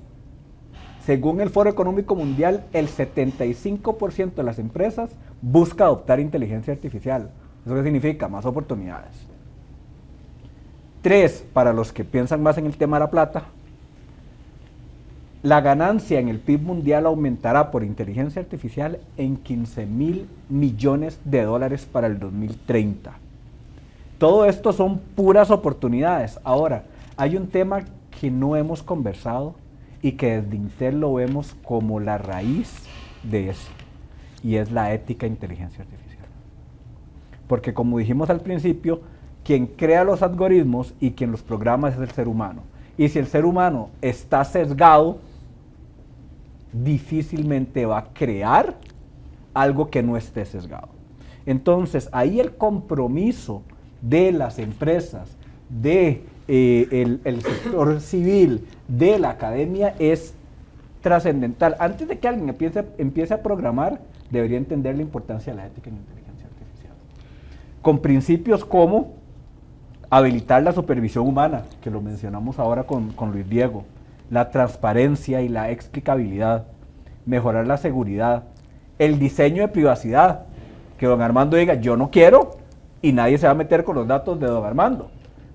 según el Foro Económico Mundial, el 75% de las empresas busca adoptar inteligencia artificial. ¿Eso qué significa? Más oportunidades. 3, para los que piensan más en el tema de la plata, la ganancia en el PIB mundial aumentará por inteligencia artificial en $15,000 millones para el 2030. Todo esto son puras oportunidades. Ahora, hay un tema que no hemos conversado y que desde Intel lo vemos como la raíz de eso, y es la ética de inteligencia artificial. Porque como dijimos al principio, quien crea los algoritmos y quien los programa es el ser humano. Y si el ser humano está sesgado, difícilmente va a crear algo que no esté sesgado. Entonces, ahí el compromiso de las empresas, de el sector civil, de la academia es trascendental. Antes de que alguien empiece a programar, debería entender la importancia de la ética en inteligencia artificial. Con principios como habilitar la supervisión humana, que lo mencionamos ahora con Luis Diego, la transparencia y la explicabilidad, mejorar la seguridad, el diseño de privacidad, que don Armando diga, yo no quiero y nadie se va a meter con los datos de don Armando,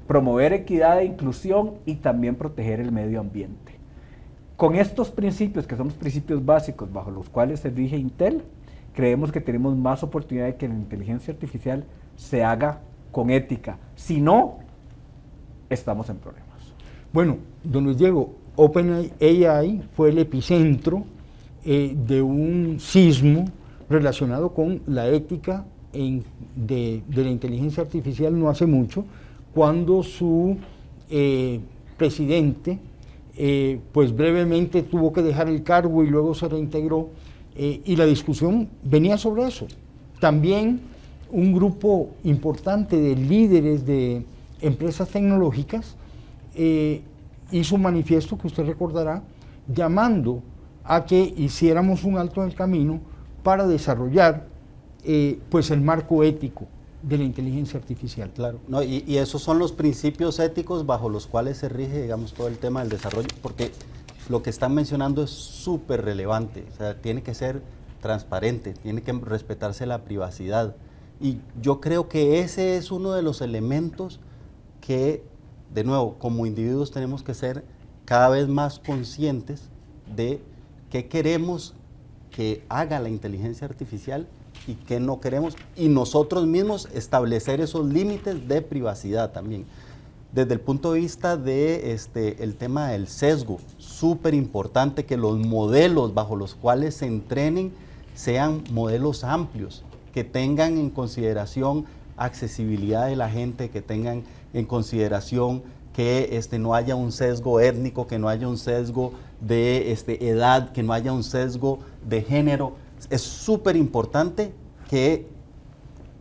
promover equidad e inclusión y también proteger el medio ambiente. Con estos principios, que son los principios básicos bajo los cuales se rige Intel, creemos que tenemos más oportunidad de que la inteligencia artificial se haga con ética. Si no, estamos en problemas. Bueno, don Luis Diego, OpenAI fue el epicentro de un sismo relacionado con la ética de la inteligencia artificial no hace mucho, cuando su presidente pues brevemente tuvo que dejar el cargo y luego se reintegró, y la discusión venía sobre eso. También un grupo importante de líderes de empresas tecnológicas hizo un manifiesto que usted recordará, llamando a que hiciéramos un alto en el camino para desarrollar pues el marco ético de la inteligencia artificial. Claro, no, y esos son los principios éticos bajo los cuales se rige, digamos, todo el tema del desarrollo, porque lo que están mencionando es súper relevante, o sea, tiene que ser transparente, tiene que respetarse la privacidad, y yo creo que ese es uno de los elementos que, de nuevo, como individuos tenemos que ser cada vez más conscientes de qué queremos que haga la inteligencia artificial y qué no queremos, y nosotros mismos establecer esos límites de privacidad también. Desde el punto de vista de el tema del sesgo, súper importante que los modelos bajo los cuales se entrenen sean modelos amplios, que tengan en consideración accesibilidad de la gente, que tengan en consideración que no haya un sesgo étnico, que no haya un sesgo de edad, que no haya un sesgo de género. Es súper importante que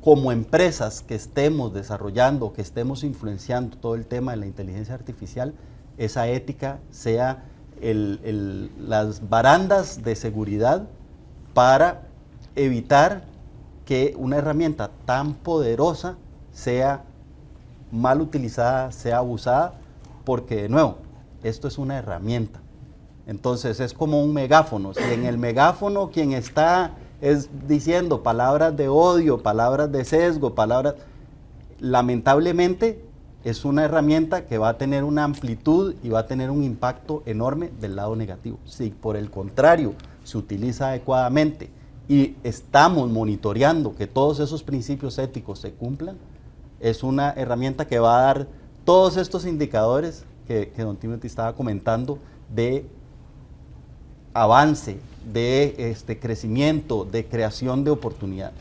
como empresas que estemos desarrollando, que estemos influenciando todo el tema de la inteligencia artificial, esa ética sea las barandas de seguridad para evitar que una herramienta tan poderosa sea mal utilizada, sea abusada, porque de nuevo, esto es una herramienta. Entonces es como un megáfono. Si en el megáfono quien está es diciendo palabras de odio, palabras de sesgo, lamentablemente es una herramienta que va a tener una amplitud y va a tener un impacto enorme del lado negativo. Si por el contrario se utiliza adecuadamente y estamos monitoreando que todos esos principios éticos se cumplan, es una herramienta que va a dar todos estos indicadores que don Timothy estaba comentando de avance, de crecimiento, de creación de oportunidades.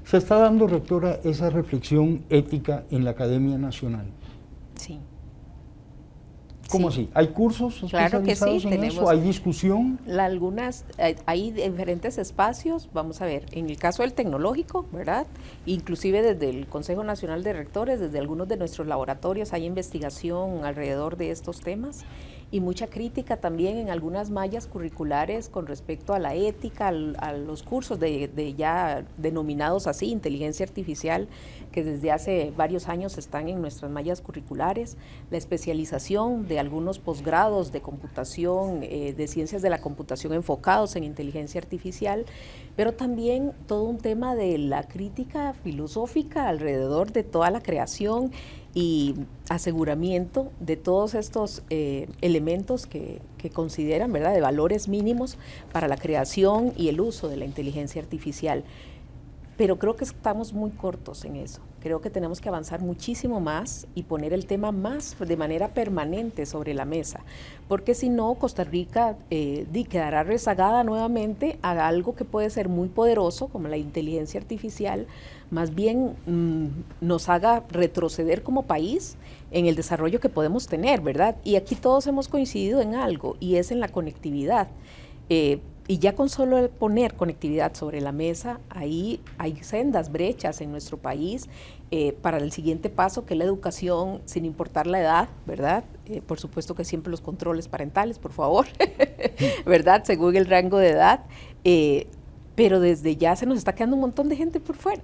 Se está dando, rectora, esa reflexión ética en la Academia Nacional. Sí. ¿Cómo Sí. así? ¿Hay cursos Claro que especializados sí, en tenemos eso? ¿Hay discusión? Hay diferentes espacios, vamos a ver, en el caso del tecnológico, ¿verdad? Inclusive desde el Consejo Nacional de Rectores, desde algunos de nuestros laboratorios hay investigación alrededor de estos temas y mucha crítica también en algunas mallas curriculares con respecto a la ética, a los cursos de ya denominados así, inteligencia artificial, que desde hace varios años están en nuestras mallas curriculares, la especialización de algunos posgrados de computación, de ciencias de la computación enfocados en inteligencia artificial, pero también todo un tema de la crítica filosófica alrededor de toda la creación y aseguramiento de todos estos elementos que consideran, ¿verdad?, de valores mínimos para la creación y el uso de la inteligencia artificial. Pero creo que estamos muy cortos en eso. Creo que tenemos que avanzar muchísimo más y poner el tema más de manera permanente sobre la mesa, porque si no, Costa Rica quedará rezagada nuevamente a algo que puede ser muy poderoso, como la inteligencia artificial, más bien nos haga retroceder como país en el desarrollo que podemos tener, ¿verdad? Y aquí todos hemos coincidido en algo, y es en la conectividad. Y ya con solo poner conectividad sobre la mesa, ahí hay sendas brechas en nuestro país para el siguiente paso, que es la educación, sin importar la edad, ¿verdad? Por supuesto que siempre los controles parentales, por favor, ¿verdad? Según el rango de edad. Pero desde ya se nos está quedando un montón de gente por fuera,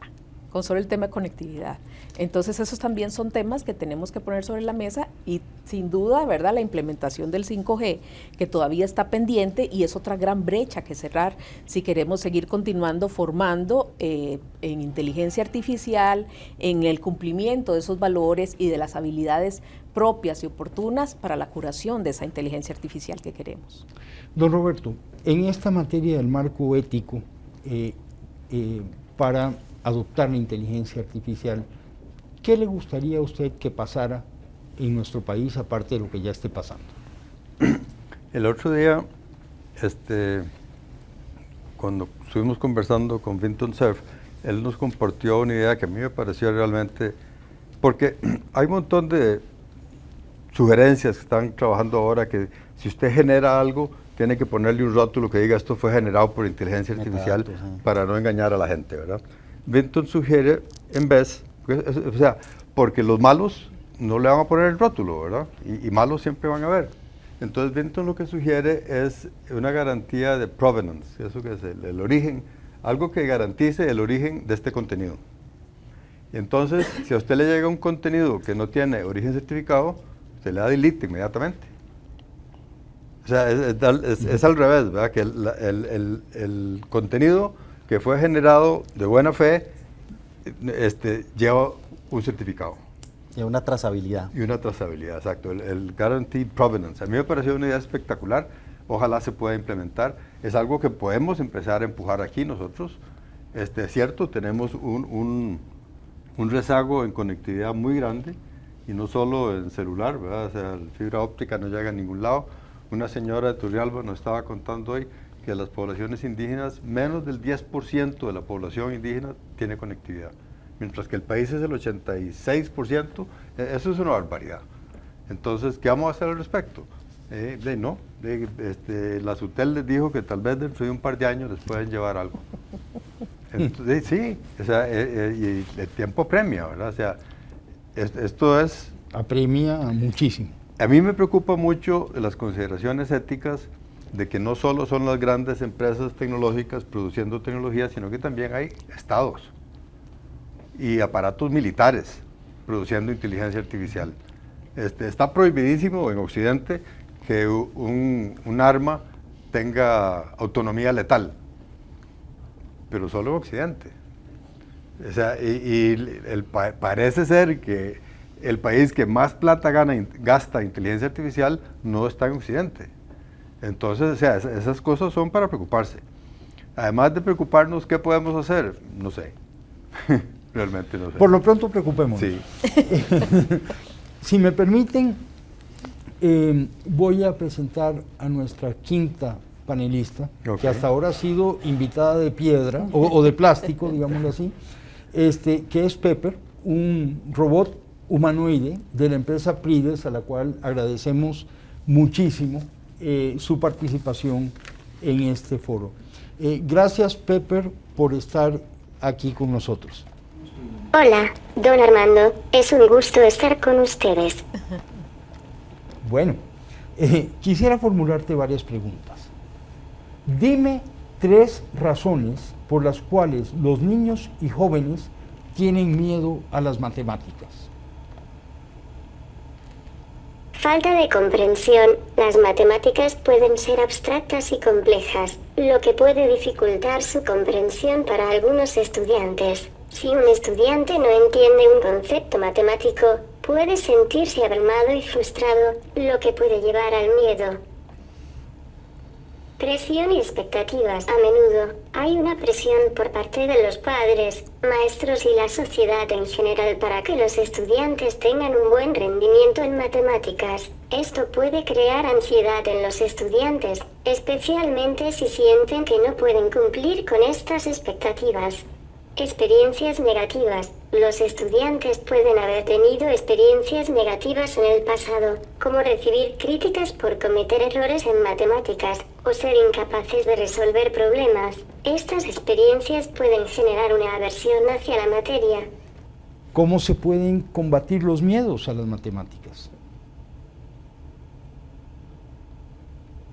con solo el tema de conectividad. Entonces esos también son temas que tenemos que poner sobre la mesa y sin duda, ¿verdad?, la implementación del 5G, que todavía está pendiente y es otra gran brecha que cerrar si queremos seguir continuando formando en inteligencia artificial, en el cumplimiento de esos valores y de las habilidades propias y oportunas para la curación de esa inteligencia artificial que queremos. Don Roberto, en esta materia del marco ético para adoptar la inteligencia artificial, ¿qué le gustaría a usted que pasara en nuestro país, aparte de lo que ya esté pasando? El otro día, cuando estuvimos conversando con Vinton Cerf, él nos compartió una idea que a mí me pareció realmente, porque hay un montón de sugerencias que están trabajando ahora que si usted genera algo, tiene que ponerle un rótulo que diga esto fue generado por inteligencia artificial para no engañar a la gente, ¿verdad? Vinton sugiere, en vez, o sea, porque los malos no le van a poner el rótulo, ¿verdad? Y malos siempre van a haber. Entonces Vinton lo que sugiere es una garantía de provenance, eso que es el origen, algo que garantice el origen de este contenido. Y entonces, si a usted le llega un contenido que no tiene origen certificado, usted le da delete inmediatamente. O sea, es al revés, ¿verdad? Que el contenido que fue generado de buena fe lleva un certificado. Y una trazabilidad. Y una trazabilidad, exacto. El Guaranteed Provenance. A mí me pareció una idea espectacular. Ojalá se pueda implementar. Es algo que podemos empezar a empujar aquí nosotros. Es cierto, tenemos un rezago en conectividad muy grande, y no solo en celular, ¿verdad? O sea, la fibra óptica no llega a ningún lado. Una señora de Turrialba nos estaba contando hoy que las poblaciones indígenas, menos del 10% de la población indígena tiene conectividad, mientras que el país es el 86%, eso es una barbaridad. Entonces, ¿qué vamos a hacer al respecto? La SUTEL les dijo que tal vez dentro de un par de años les pueden llevar algo. Entonces, sí, o sea, y el tiempo premia, ¿verdad? O sea, esto es... Apremia muchísimo. A mí me preocupa mucho las consideraciones éticas de que no solo son las grandes empresas tecnológicas produciendo tecnología, sino que también hay estados y aparatos militares produciendo inteligencia artificial. Está prohibidísimo en Occidente que un arma tenga autonomía letal, pero solo en Occidente. O sea, parece ser que el país que más plata gasta en inteligencia artificial no está en Occidente. Entonces, o sea, esas cosas son para preocuparse. Además de preocuparnos, ¿qué podemos hacer? No sé. Realmente no sé. Por lo pronto, preocupémonos. Sí. Si me permiten, voy a presentar a nuestra quinta panelista, que hasta ahora ha sido invitada de piedra, o de plástico, digámoslo así, que es Pepper, un robot humanoide de la empresa Prides, a la cual agradecemos muchísimo su participación en este foro. Gracias, Pepper, por estar aquí con nosotros. Hola, don Armando, es un gusto estar con ustedes. Bueno, quisiera formularte varias preguntas. Dime 3 razones por las cuales los niños y jóvenes tienen miedo a las matemáticas. Falta de comprensión. Las matemáticas pueden ser abstractas y complejas, lo que puede dificultar su comprensión para algunos estudiantes. Si un estudiante no entiende un concepto matemático, puede sentirse abrumado y frustrado, lo que puede llevar al miedo. Presión y expectativas. A menudo, hay una presión por parte de los padres, maestros y la sociedad en general para que los estudiantes tengan un buen rendimiento en matemáticas. Esto puede crear ansiedad en los estudiantes, especialmente si sienten que no pueden cumplir con estas expectativas. Experiencias negativas. Los estudiantes pueden haber tenido experiencias negativas en el pasado, como recibir críticas por cometer errores en matemáticas, o ser incapaces de resolver problemas. Estas experiencias pueden generar una aversión hacia la materia. ¿Cómo se pueden combatir los miedos a las matemáticas?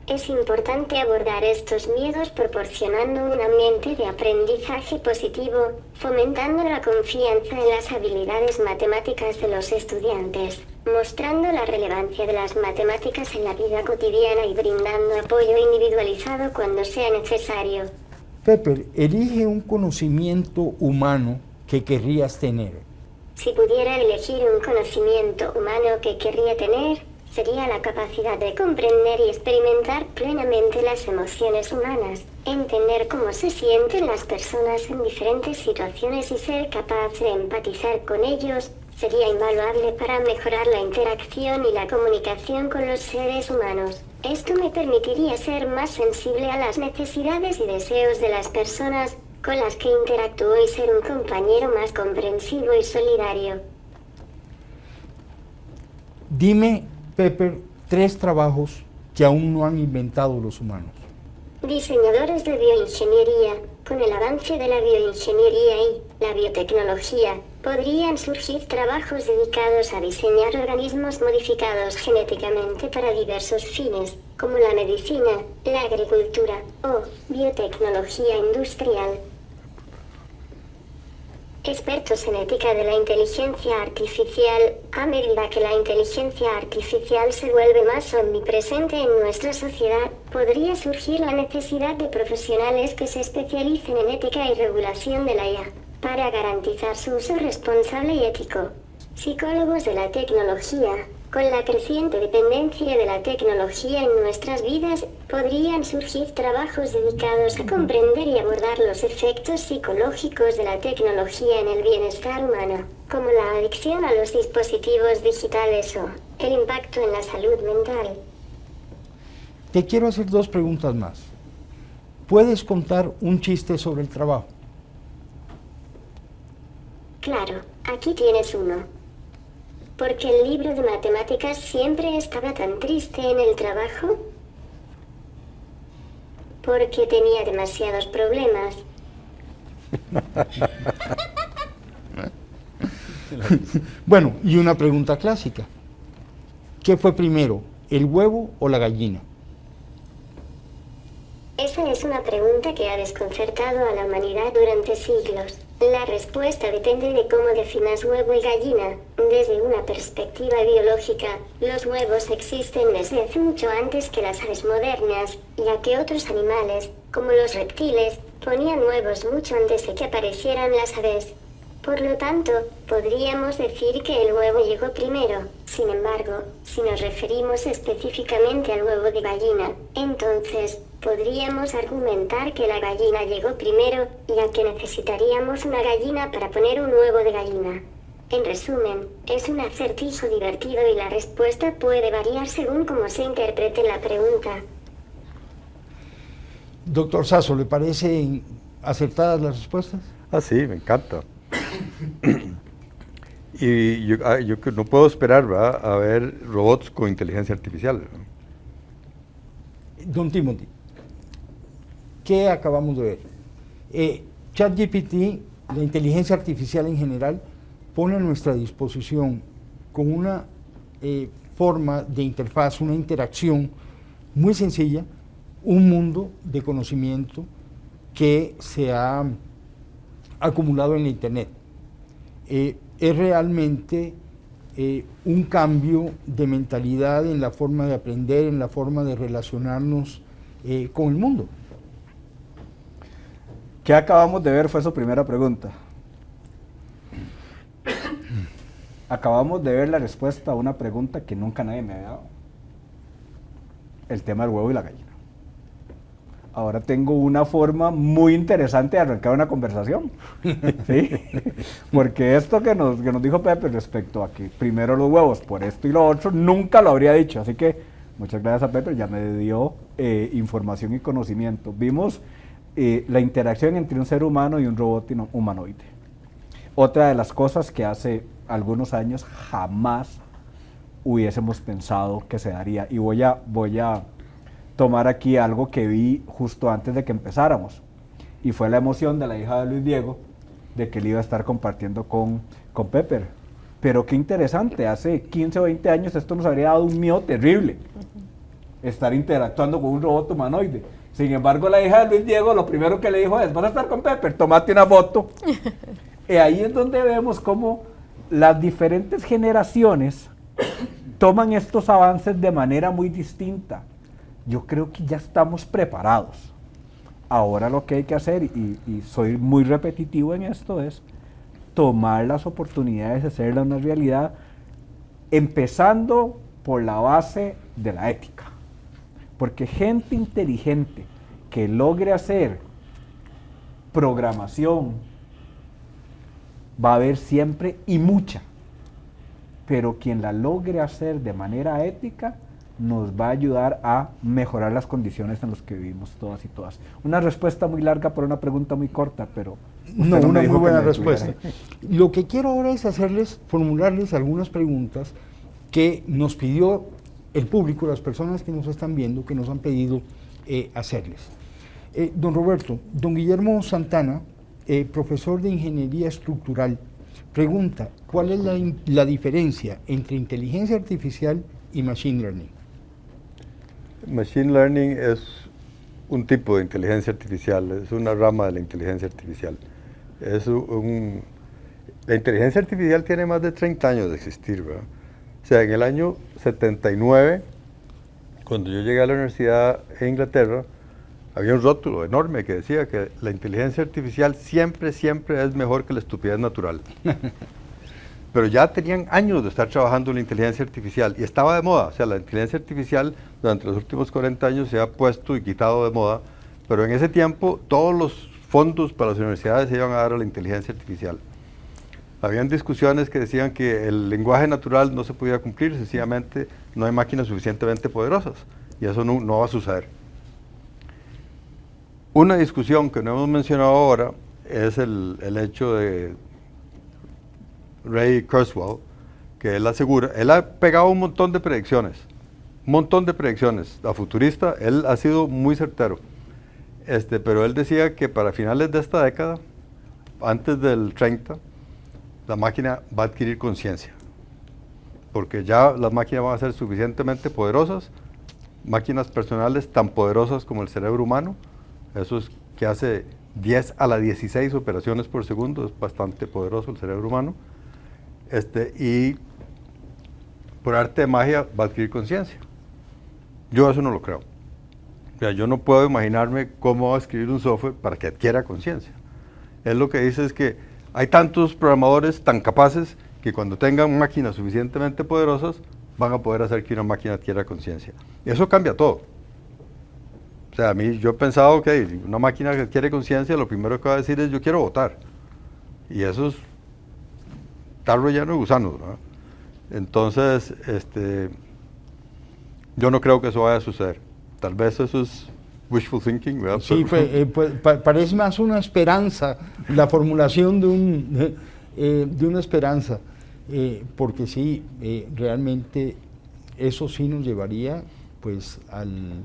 Es importante abordar estos miedos proporcionando un ambiente de aprendizaje positivo, fomentando la confianza en las habilidades matemáticas de los estudiantes, mostrando la relevancia de las matemáticas en la vida cotidiana y brindando apoyo individualizado cuando sea necesario. Pepper, elige un conocimiento humano que querrías tener. Si pudiera elegir un conocimiento humano que querría tener, sería la capacidad de comprender y experimentar plenamente las emociones humanas, entender cómo se sienten las personas en diferentes situaciones y ser capaz de empatizar con ellos, sería invaluable para mejorar la interacción y la comunicación con los seres humanos. Esto me permitiría ser más sensible a las necesidades y deseos de las personas con las que interactúo y ser un compañero más comprensivo y solidario. Dime, Pepper, 3 trabajos que aún no han inventado los humanos. Diseñadores de bioingeniería. Con el avance de la bioingeniería y la biotecnología, podrían surgir trabajos dedicados a diseñar organismos modificados genéticamente para diversos fines, como la medicina, la agricultura o biotecnología industrial. Expertos en ética de la inteligencia artificial. A medida que la inteligencia artificial se vuelve más omnipresente en nuestra sociedad, podría surgir la necesidad de profesionales que se especialicen en ética y regulación de la IA, para garantizar su uso responsable y ético. Psicólogos de la tecnología. Con la creciente dependencia de la tecnología en nuestras vidas, podrían surgir trabajos dedicados a comprender y abordar los efectos psicológicos de la tecnología en el bienestar humano, como la adicción a los dispositivos digitales o el impacto en la salud mental. Te quiero hacer 2 preguntas más. ¿Puedes contar un chiste sobre el trabajo? Claro, aquí tienes uno. ¿Por qué el libro de matemáticas siempre estaba tan triste en el trabajo? Porque tenía demasiados problemas. Bueno, y una pregunta clásica. ¿Qué fue primero, el huevo o la gallina? Esa es una pregunta que ha desconcertado a la humanidad durante siglos. La respuesta depende de cómo definas huevo y gallina. Desde una perspectiva biológica, los huevos existen desde hace mucho antes que las aves modernas, ya que otros animales, como los reptiles, ponían huevos mucho antes de que aparecieran las aves. Por lo tanto, podríamos decir que el huevo llegó primero. Sin embargo, si nos referimos específicamente al huevo de gallina, entonces, podríamos argumentar que la gallina llegó primero, ya que necesitaríamos una gallina para poner un huevo de gallina. En resumen, es un acertijo divertido y la respuesta puede variar según cómo se interprete la pregunta. Doctor Sasso, ¿le parecen acertadas las respuestas? Ah, sí, me encanta. Y yo que no puedo esperar, ¿verdad?, a ver robots con inteligencia artificial. Don Timothy, ¿qué acabamos de ver? ChatGPT, la inteligencia artificial en general, pone a nuestra disposición con una forma de interfaz, una interacción muy sencilla, un mundo de conocimiento que se ha acumulado en la Internet. Es realmente un cambio de mentalidad en la forma de aprender, en la forma de relacionarnos con el mundo. ¿Qué acabamos de ver? Fue su primera pregunta. Acabamos de ver la respuesta a una pregunta que nunca nadie me había dado. El tema del huevo y la gallina. Ahora tengo una forma muy interesante de arrancar una conversación. ¿Sí? Porque esto que nos dijo Pepe respecto a que primero los huevos por esto y lo otro, nunca lo habría dicho. Así que muchas gracias a Pepe, ya me dio información y conocimiento. Vimos la interacción entre un ser humano y un robot humanoide. Otra de las cosas que hace algunos años jamás hubiésemos pensado que se daría. Y voy a tomar aquí algo que vi justo antes de que empezáramos, y fue la emoción de la hija de Luis Diego de que él iba a estar compartiendo con Pepper. Pero qué interesante, hace 15 o 20 años esto nos habría dado un miedo terrible, estar interactuando con un robot humanoide. Sin embargo, la hija de Luis Diego lo primero que le dijo es: vas a estar con Pepper, tomate una foto. Y ahí es donde vemos cómo las diferentes generaciones toman estos avances de manera muy distinta. Yo creo que ya estamos preparados. Ahora lo que hay que hacer, y soy muy repetitivo en esto, es tomar las oportunidades de hacerla una realidad, empezando por la base de la ética. Porque gente inteligente que logre hacer programación va a haber siempre y mucha, pero quien la logre hacer de manera ética nos va a ayudar a mejorar las condiciones en las que vivimos todas y todas. Una respuesta muy larga por una pregunta muy corta, pero no, usted me una dijo muy que buena me detuviera. respuesta. Lo que quiero ahora es formularles algunas preguntas que nos pidió el público, las personas que nos están viendo, que nos han pedido hacerles. Don Roberto, don Guillermo Santana, profesor de Ingeniería Estructural, pregunta, ¿cuál es la diferencia entre inteligencia artificial y Machine Learning? Machine Learning es un tipo de inteligencia artificial, es una rama de la inteligencia artificial. La inteligencia artificial tiene más de 30 años de existir, ¿verdad? O sea, en el año 79, cuando yo llegué a la universidad en Inglaterra, había un rótulo enorme que decía que la inteligencia artificial siempre es mejor que la estupidez natural. Pero ya tenían años de estar trabajando en la inteligencia artificial y estaba de moda. O sea, la inteligencia artificial durante los últimos 40 años se ha puesto y quitado de moda, pero en ese tiempo todos los fondos para las universidades se iban a dar a la inteligencia artificial. Habían discusiones que decían que el lenguaje natural no se podía cumplir, sencillamente no hay máquinas suficientemente poderosas y eso no va a suceder. Una discusión que no hemos mencionado ahora es el hecho de Ray Kurzweil, que él asegura, él ha pegado un montón de predicciones a futurista, él ha sido muy certero, pero él decía que para finales de esta década, antes del 30, la máquina va a adquirir conciencia, porque ya las máquinas van a ser suficientemente poderosas, máquinas personales tan poderosas como el cerebro humano, eso es que hace 10 a la 16 operaciones por segundo, es bastante poderoso el cerebro humano, y por arte de magia va a adquirir conciencia. Yo eso no lo creo. O sea, yo no puedo imaginarme cómo va a escribir un software para que adquiera conciencia. Él lo que dice es que hay tantos programadores tan capaces que cuando tengan máquinas suficientemente poderosas van a poder hacer que una máquina adquiera conciencia. Y eso cambia todo. O sea, yo he pensado que una máquina que adquiere conciencia lo primero que va a decir es yo quiero votar. Y eso es tarro lleno de gusanos, ¿no? Entonces, yo no creo que eso vaya a suceder. Tal vez eso es wishful thinking, ¿verdad? Sí, parece más una esperanza, la formulación de una esperanza, porque sí, realmente eso sí nos llevaría pues al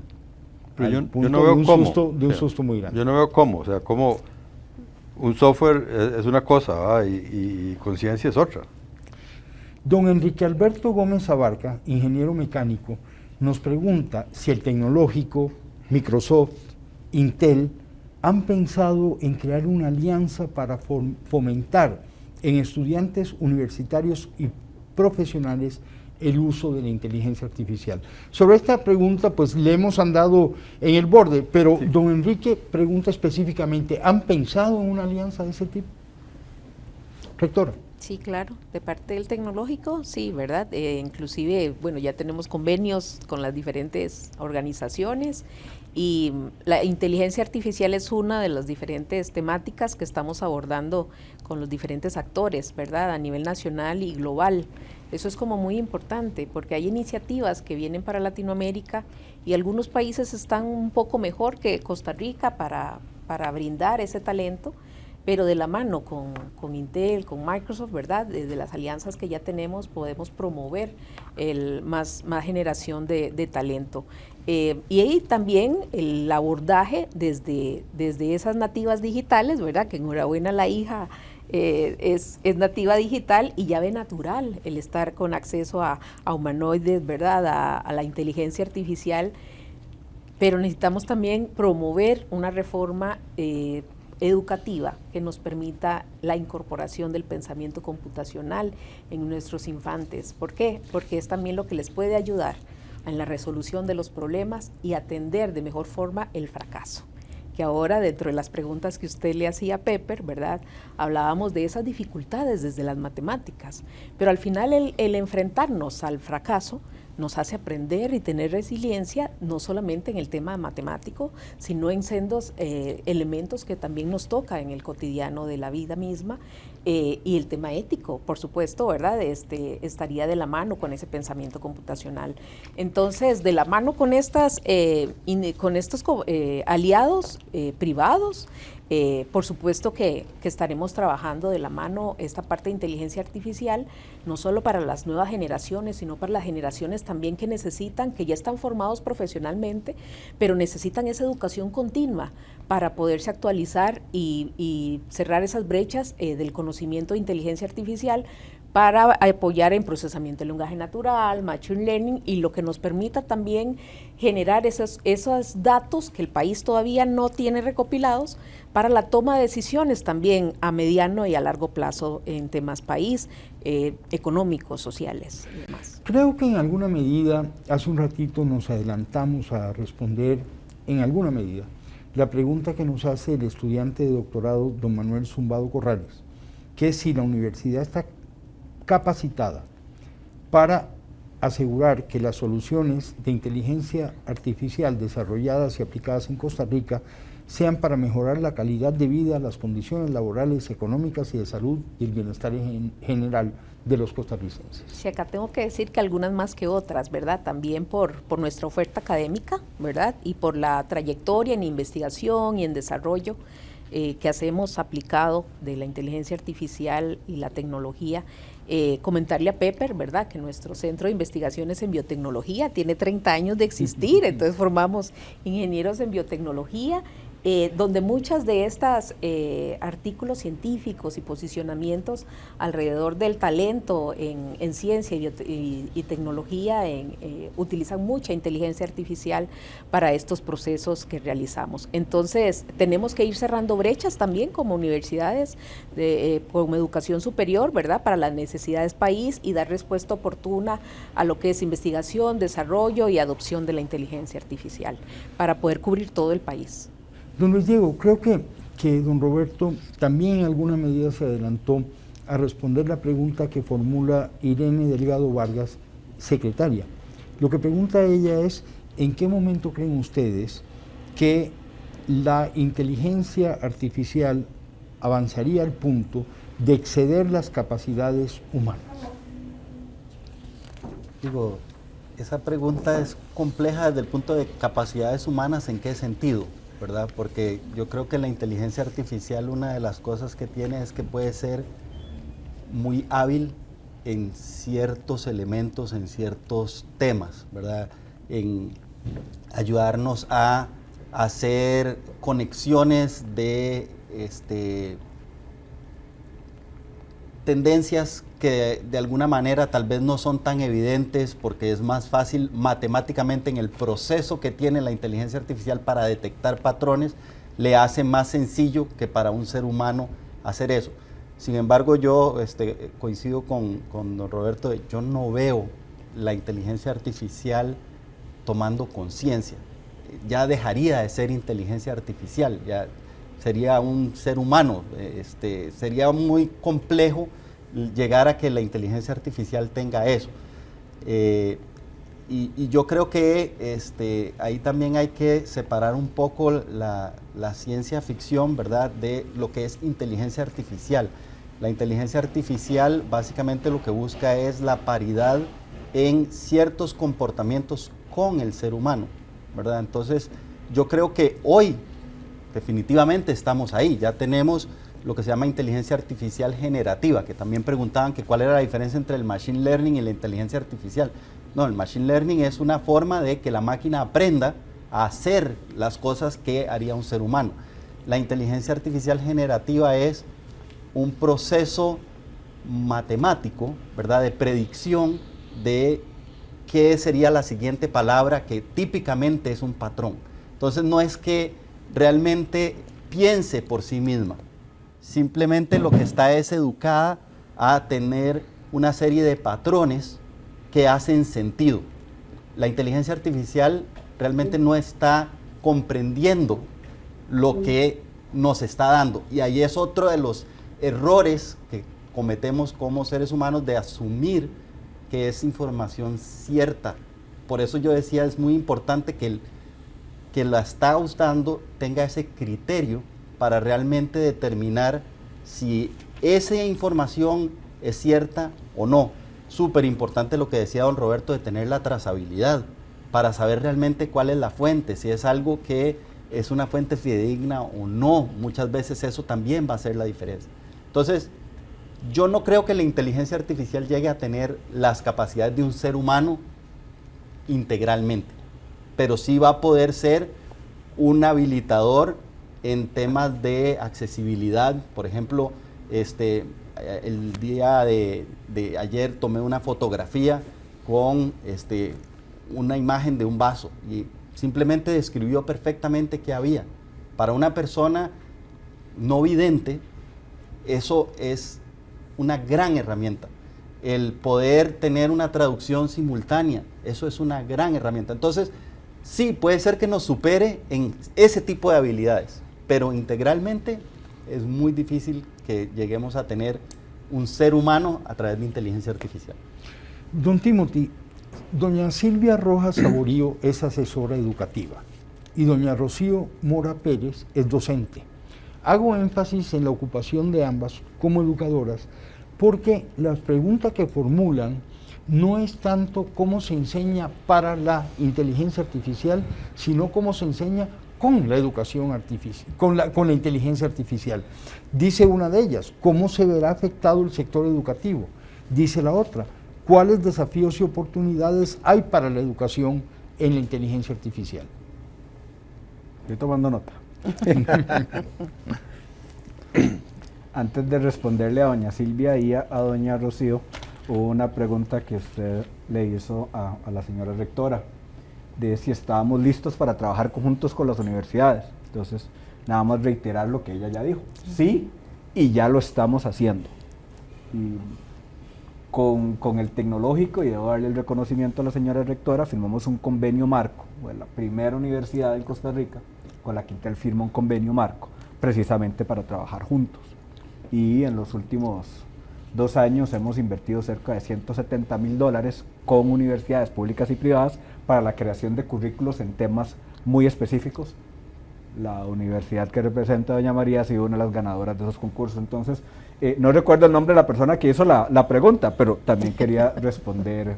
punto yo no veo de un susto muy grande. Yo no veo cómo, o sea, cómo un software es una cosa, ¿verdad? y conciencia es otra. Don Enrique Alberto Gómez Abarca, ingeniero mecánico, nos pregunta si el tecnológico, Microsoft, Intel, han pensado en crear una alianza para fomentar en estudiantes universitarios y profesionales el uso de la inteligencia artificial. Sobre esta pregunta, pues le hemos andado en el borde, pero sí. Don Enrique pregunta específicamente, ¿han pensado en una alianza de ese tipo? Rectora. Sí, claro, de parte del tecnológico, sí, ¿verdad? Inclusive, bueno, ya tenemos convenios con las diferentes organizaciones y la inteligencia artificial es una de las diferentes temáticas que estamos abordando con los diferentes actores, ¿verdad? A nivel nacional y global. Eso es como muy importante porque hay iniciativas que vienen para Latinoamérica y algunos países están un poco mejor que Costa Rica para brindar ese talento, pero de la mano con Intel, con Microsoft, ¿verdad? Desde las alianzas que ya tenemos podemos promover más generación de talento. Y ahí también el abordaje desde esas nativas digitales, ¿verdad? Que enhorabuena la hija es nativa digital y ya ve natural el estar con acceso a humanoides, ¿verdad? A la inteligencia artificial, pero necesitamos también promover una reforma educativa que nos permita la incorporación del pensamiento computacional en nuestros infantes. ¿Por qué? Porque es también lo que les puede ayudar en la resolución de los problemas y atender de mejor forma el fracaso. Que ahora, dentro de las preguntas que usted le hacía a Pepper, ¿verdad? Hablábamos de esas dificultades desde las matemáticas, pero al final el enfrentarnos al fracaso nos hace aprender y tener resiliencia, no solamente en el tema matemático, sino en sendos elementos que también nos toca en el cotidiano de la vida misma, Y el tema ético, por supuesto, ¿verdad? Estaría de la mano con ese pensamiento computacional. Entonces, de la mano con estos aliados privados, por supuesto que estaremos trabajando de la mano esta parte de inteligencia artificial, no solo para las nuevas generaciones, sino para las generaciones también que necesitan, que ya están formados profesionalmente, pero necesitan esa educación continua para poderse actualizar y cerrar esas brechas del conocimiento de inteligencia artificial, para apoyar en procesamiento de lenguaje natural, machine learning, y lo que nos permita también generar esos datos que el país todavía no tiene recopilados para la toma de decisiones también a mediano y a largo plazo en temas país, económicos, sociales y demás. Creo que en alguna medida, hace un ratito nos adelantamos a responder, en alguna medida, la pregunta que nos hace el estudiante de doctorado, don Manuel Zumbado Corrales, que es si la universidad está capacitada para asegurar que las soluciones de inteligencia artificial desarrolladas y aplicadas en Costa Rica sean para mejorar la calidad de vida, las condiciones laborales, económicas y de salud y el bienestar en general de los costarricenses. Sí, acá tengo que decir que algunas más que otras, ¿verdad? También por nuestra oferta académica, ¿verdad? Y por la trayectoria en investigación y en desarrollo que hacemos aplicado de la inteligencia artificial y la tecnología. Comentarle a Pepper, ¿verdad?, que nuestro Centro de Investigaciones en Biotecnología tiene 30 años de existir, entonces formamos ingenieros en biotecnología, donde muchas de estas artículos científicos y posicionamientos alrededor del talento en ciencia y tecnología utilizan mucha inteligencia artificial para estos procesos que realizamos. Entonces, tenemos que ir cerrando brechas también como universidades, como educación superior, ¿verdad?, para las necesidades país y dar respuesta oportuna a lo que es investigación, desarrollo y adopción de la inteligencia artificial para poder cubrir todo el país. Don Luis Diego, creo que don Roberto también en alguna medida se adelantó a responder la pregunta que formula Irene Delgado Vargas, secretaria. Lo que pregunta ella es, ¿en qué momento creen ustedes que la inteligencia artificial avanzaría al punto de exceder las capacidades humanas? Digo, esa pregunta es compleja desde el punto de capacidades humanas, ¿en qué sentido? ¿Verdad? Porque yo creo que la inteligencia artificial, una de las cosas que tiene es que puede ser muy hábil en ciertos elementos, en ciertos temas, ¿verdad? En ayudarnos a hacer conexiones de tendencias que de alguna manera tal vez no son tan evidentes, porque es más fácil matemáticamente en el proceso que tiene la inteligencia artificial para detectar patrones, le hace más sencillo que para un ser humano hacer eso. Sin embargo, yo coincido con don Roberto, yo no veo la inteligencia artificial tomando conciencia. Ya dejaría de ser inteligencia artificial, ya sería un ser humano. Sería muy complejo llegar a que la inteligencia artificial tenga eso. Y yo creo que ahí también hay que separar un poco la ciencia ficción, ¿verdad?, de lo que es inteligencia artificial. La inteligencia artificial básicamente lo que busca es la paridad en ciertos comportamientos con el ser humano, ¿verdad? Entonces, yo creo que hoy definitivamente estamos ahí, ya tenemos lo que se llama inteligencia artificial generativa, que también preguntaban que cuál era la diferencia entre el machine learning y la inteligencia artificial. No, el machine learning es una forma de que la máquina aprenda a hacer las cosas que haría un ser humano. La inteligencia artificial generativa es un proceso matemático, ¿verdad?, de predicción de qué sería la siguiente palabra, que típicamente es un patrón. Entonces no es que realmente piense por sí misma, simplemente lo que está es educada a tener una serie de patrones que hacen sentido. La inteligencia artificial realmente no está comprendiendo lo que nos está dando, y ahí es otro de los errores que cometemos como seres humanos, de asumir que es información cierta. Por eso yo decía, es muy importante que el que la está usando tenga ese criterio para realmente determinar si esa información es cierta o no. Súper importante lo que decía don Roberto de tener la trazabilidad para saber realmente cuál es la fuente, si es algo que es una fuente fidedigna o no. Muchas veces eso también va a ser la diferencia. Entonces, yo no creo que la inteligencia artificial llegue a tener las capacidades de un ser humano integralmente, pero sí va a poder ser un habilitador en temas de accesibilidad. Por ejemplo, el día de ayer tomé una fotografía con una imagen de un vaso y simplemente describió perfectamente qué había. Para una persona no vidente, eso es una gran herramienta. El poder tener una traducción simultánea, eso es una gran herramienta. Entonces, sí, puede ser que nos supere en ese tipo de habilidades, pero integralmente es muy difícil que lleguemos a tener un ser humano a través de inteligencia artificial. Don Timothy, doña Silvia Rojas Saborío es asesora educativa y doña Rocío Mora Pérez es docente. Hago énfasis en la ocupación de ambas como educadoras porque las preguntas que formulan no es tanto cómo se enseña para la inteligencia artificial, sino cómo se enseña con la educación artificial, con la inteligencia artificial. Dice una de ellas, ¿cómo se verá afectado el sector educativo? Dice la otra, ¿cuáles desafíos y oportunidades hay para la educación en la inteligencia artificial? Estoy tomando nota. Antes de responderle a doña Silvia y a doña Rocío, hubo una pregunta que usted le hizo a la señora rectora, de si estábamos listos para trabajar juntos con las universidades. Entonces, nada más reiterar lo que ella ya dijo. Sí, y ya lo estamos haciendo. Y con el tecnológico, y debo darle el reconocimiento a la señora rectora, firmamos un convenio marco, la primera universidad en Costa Rica con la que Intel firma un convenio marco, precisamente para trabajar juntos. Y en los últimos 2 años hemos invertido cerca de $170,000 con universidades públicas y privadas para la creación de currículos en temas muy específicos. La universidad que representa a doña María ha sido una de las ganadoras de esos concursos. Entonces, no recuerdo el nombre de la persona que hizo la pregunta, pero también quería responder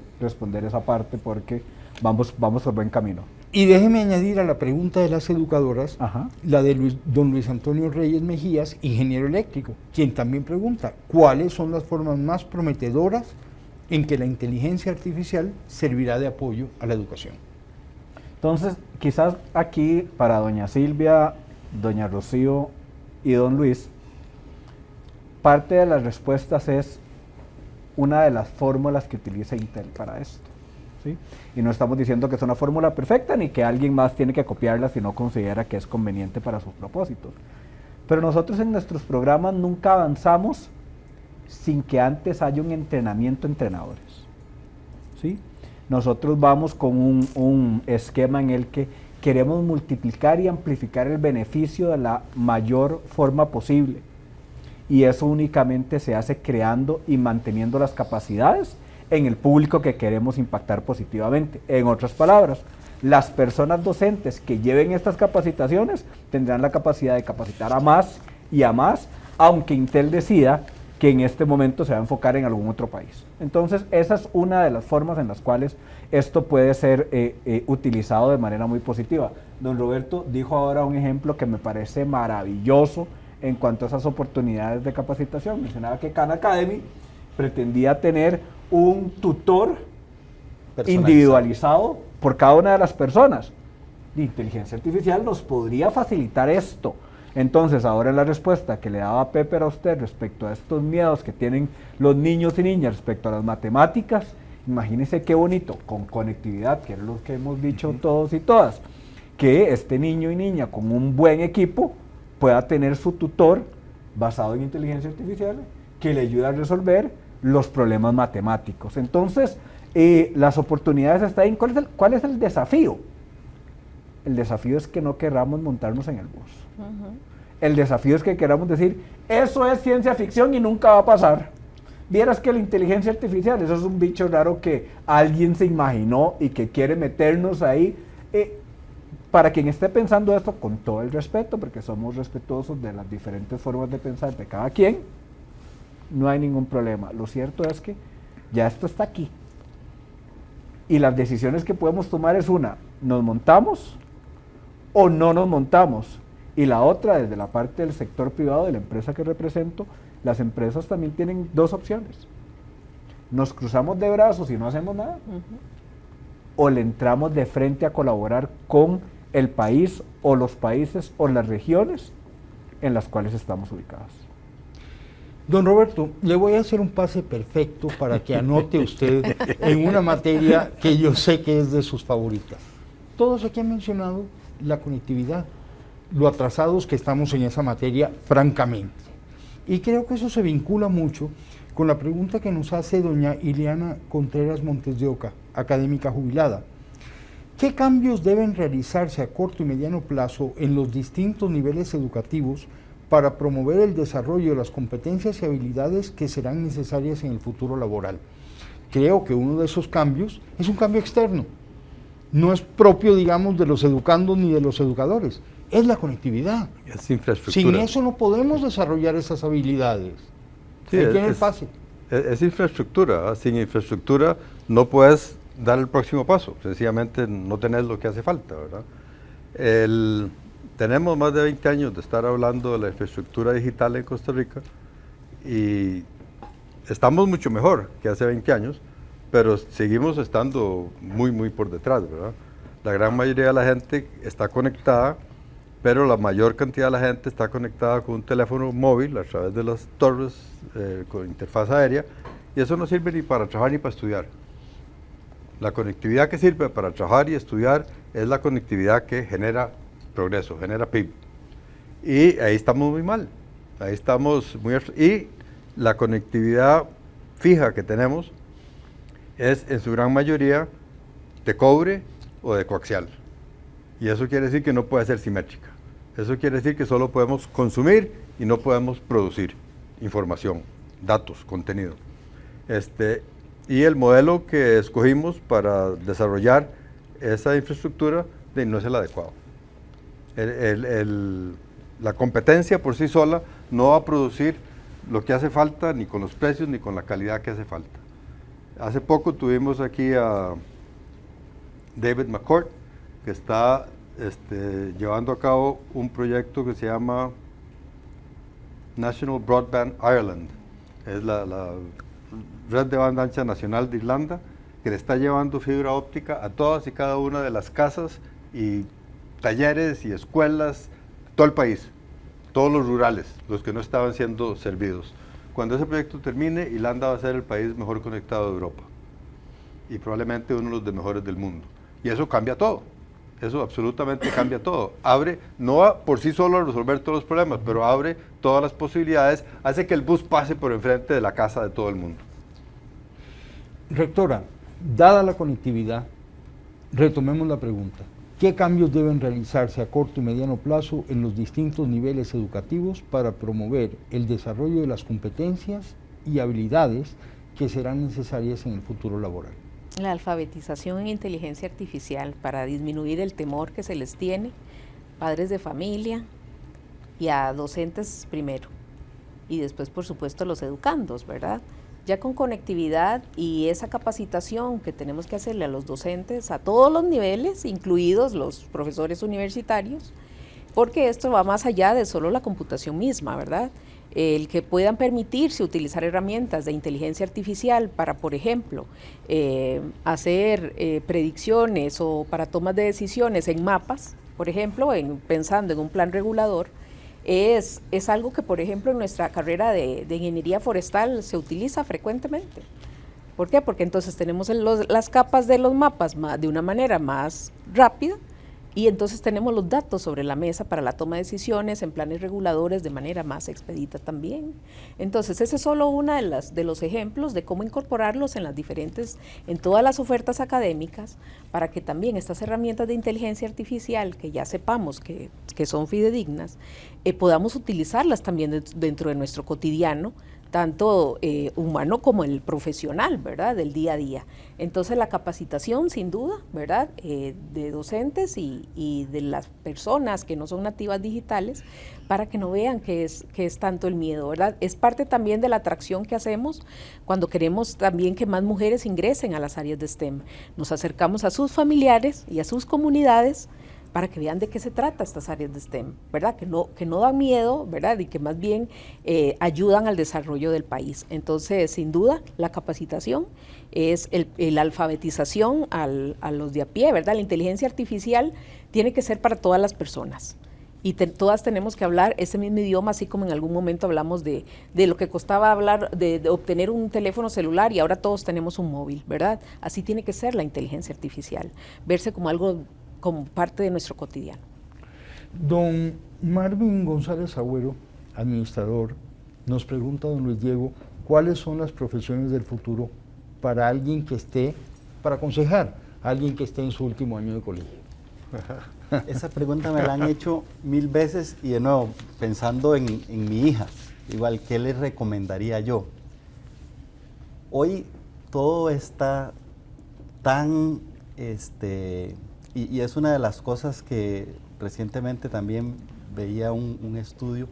esa parte porque vamos por buen camino. Y déjeme añadir a la pregunta de las educadoras, Ajá. la de don Luis Antonio Reyes Mejías, ingeniero eléctrico, quien también pregunta, ¿cuáles son las formas más prometedoras en que la inteligencia artificial servirá de apoyo a la educación? Entonces, quizás aquí para doña Silvia, doña Rocío y don Luis, parte de las respuestas es una de las fórmulas que utiliza Intel para esto, ¿sí? Y no estamos diciendo que es una fórmula perfecta ni que alguien más tiene que copiarla si no considera que es conveniente para sus propósitos. Pero nosotros en nuestros programas nunca avanzamos sin que antes haya un entrenamiento de entrenadores, ¿sí? Nosotros vamos con un esquema en el que queremos multiplicar y amplificar el beneficio de la mayor forma posible. Y eso únicamente se hace creando y manteniendo las capacidades en el público que queremos impactar positivamente. En otras palabras, las personas docentes que lleven estas capacitaciones tendrán la capacidad de capacitar a más y a más, aunque Intel decida que en este momento se va a enfocar en algún otro país. Entonces, esa es una de las formas en las cuales esto puede ser utilizado de manera muy positiva. Don Roberto dijo ahora un ejemplo que me parece maravilloso en cuanto a esas oportunidades de capacitación. Mencionaba que Khan Academy pretendía tener un tutor individualizado por cada una de las personas. La inteligencia artificial nos podría facilitar esto. Entonces, ahora la respuesta que le daba Pepper a usted respecto a estos miedos que tienen los niños y niñas respecto a las matemáticas, imagínese qué bonito, con conectividad, que es lo que hemos dicho todos y todas, que este niño y niña con un buen equipo pueda tener su tutor basado en inteligencia artificial que le ayude a resolver los problemas matemáticos. Entonces, las oportunidades están ahí. ¿Cuál es el desafío? El desafío es que no queramos montarnos en el bus. El desafío es que queramos decir, eso es ciencia ficción y nunca va a pasar. Vieras que la inteligencia artificial, eso es un bicho raro que alguien se imaginó y que quiere meternos ahí. Para quien esté pensando esto, con todo el respeto, porque somos respetuosos de las diferentes formas de pensar de cada quien, no hay ningún problema. Lo cierto es que ya esto está aquí. Y las decisiones que podemos tomar es una, ¿nos montamos o no nos montamos? Y la otra, desde la parte del sector privado, de la empresa que represento, las empresas también tienen dos opciones. Nos cruzamos de brazos y no hacemos nada, o le entramos de frente a colaborar con el país o los países o las regiones en las cuales estamos ubicados. Don Roberto, le voy a hacer un pase perfecto para que anote usted en una materia que yo sé que es de sus favoritas. Todos aquí han mencionado la conectividad, lo atrasados que estamos en esa materia, francamente. Y creo que eso se vincula mucho con la pregunta que nos hace doña Ileana Contreras Montes de Oca, académica jubilada. ¿Qué cambios deben realizarse a corto y mediano plazo en los distintos niveles educativos para promover el desarrollo de las competencias y habilidades que serán necesarias en el futuro laboral? Creo que uno de esos cambios es un cambio externo. No es propio, digamos, de los educandos ni de los educadores. Es la conectividad. Es infraestructura. Sin eso no podemos desarrollar esas habilidades. Sí, Ahí tiene el pase. Es infraestructura. Sin infraestructura no puedes dar el próximo paso. Sencillamente no tenés lo que hace falta, ¿verdad? Tenemos más de 20 años de estar hablando de la infraestructura digital en Costa Rica y estamos mucho mejor que hace 20 años, pero seguimos estando muy, muy por detrás, ¿verdad? La gran mayoría de la gente está conectada, pero la mayor cantidad de la gente está conectada con un teléfono móvil a través de las torres con interfaz aérea, y eso no sirve ni para trabajar ni para estudiar. La conectividad que sirve para trabajar y estudiar es la conectividad que genera progreso, genera PIB. Y ahí estamos muy mal. Ahí estamos muy... Y la conectividad fija que tenemos es en su gran mayoría de cobre o de coaxial. Y eso quiere decir que no puede ser simétrica. Eso quiere decir que solo podemos consumir y no podemos producir información, datos, contenido. Y el modelo que escogimos para desarrollar esa infraestructura no es el adecuado. La competencia por sí sola no va a producir lo que hace falta, ni con los precios, ni con la calidad que hace falta. Hace poco tuvimos aquí a David McCourt, que está llevando a cabo un proyecto que se llama National Broadband Ireland. Es la red de banda ancha nacional de Irlanda, que le está llevando fibra óptica a todas y cada una de las casas y talleres y escuelas, todo el país, todos los rurales, los que no estaban siendo servidos. Cuando ese proyecto termine, Irlanda va a ser el país mejor conectado de Europa y probablemente uno de los mejores del mundo. Y eso cambia todo, eso absolutamente cambia todo. Abre, no va por sí solo a resolver todos los problemas, pero abre todas las posibilidades, hace que el bus pase por enfrente de la casa de todo el mundo. Rectora, dada la conectividad, retomemos la pregunta. ¿Qué cambios deben realizarse a corto y mediano plazo en los distintos niveles educativos para promover el desarrollo de las competencias y habilidades que serán necesarias en el futuro laboral? La alfabetización en inteligencia artificial para disminuir el temor que se les tiene, padres de familia y a docentes primero, y después por supuesto los educandos, ¿verdad? Ya con conectividad y esa capacitación que tenemos que hacerle a los docentes a todos los niveles, incluidos los profesores universitarios, porque esto va más allá de solo la computación misma, ¿verdad? El que puedan permitirse utilizar herramientas de inteligencia artificial para, por ejemplo, hacer predicciones o para tomas de decisiones en mapas, por ejemplo, pensando en un plan regulador, es algo que, por ejemplo, en nuestra carrera de ingeniería forestal se utiliza frecuentemente. ¿Por qué? Porque entonces tenemos las capas de los mapas de una manera más rápida y entonces tenemos los datos sobre la mesa para la toma de decisiones en planes reguladores de manera más expedita también. Entonces, ese es solo uno de los ejemplos de cómo incorporarlos en todas las ofertas académicas para que también estas herramientas de inteligencia artificial, que ya sepamos que son fidedignas, podamos utilizarlas también dentro de nuestro cotidiano tanto humano como el profesional, ¿verdad?, del día a día. Entonces la capacitación, sin duda, ¿verdad?, de docentes y de las personas que no son nativas digitales, para que no vean que es tanto el miedo, ¿verdad? Es parte también de la atracción que hacemos cuando queremos también que más mujeres ingresen a las áreas de STEM. Nos acercamos a sus familiares y a sus comunidades para que vean de qué se trata estas áreas de STEM, ¿verdad? Que no dan miedo, ¿verdad? Y que más bien ayudan al desarrollo del país. Entonces, sin duda, la capacitación es la alfabetización a los de a pie, ¿verdad? La inteligencia artificial tiene que ser para todas las personas. Y todas tenemos que hablar ese mismo idioma, así como en algún momento hablamos de lo que costaba hablar, de obtener un teléfono celular, y ahora todos tenemos un móvil, ¿verdad? Así tiene que ser la inteligencia artificial, verse como algo, como parte de nuestro cotidiano. Don Marvin González Agüero, administrador, nos pregunta don Luis Diego, ¿cuáles son las profesiones del futuro para alguien que esté, para aconsejar a alguien que esté en su último año de colegio? Esa pregunta me la han hecho 1000 veces y de nuevo, pensando en mi hija, igual, ¿qué le recomendaría yo? Hoy todo está tan, y es una de las cosas que recientemente también veía un estudio,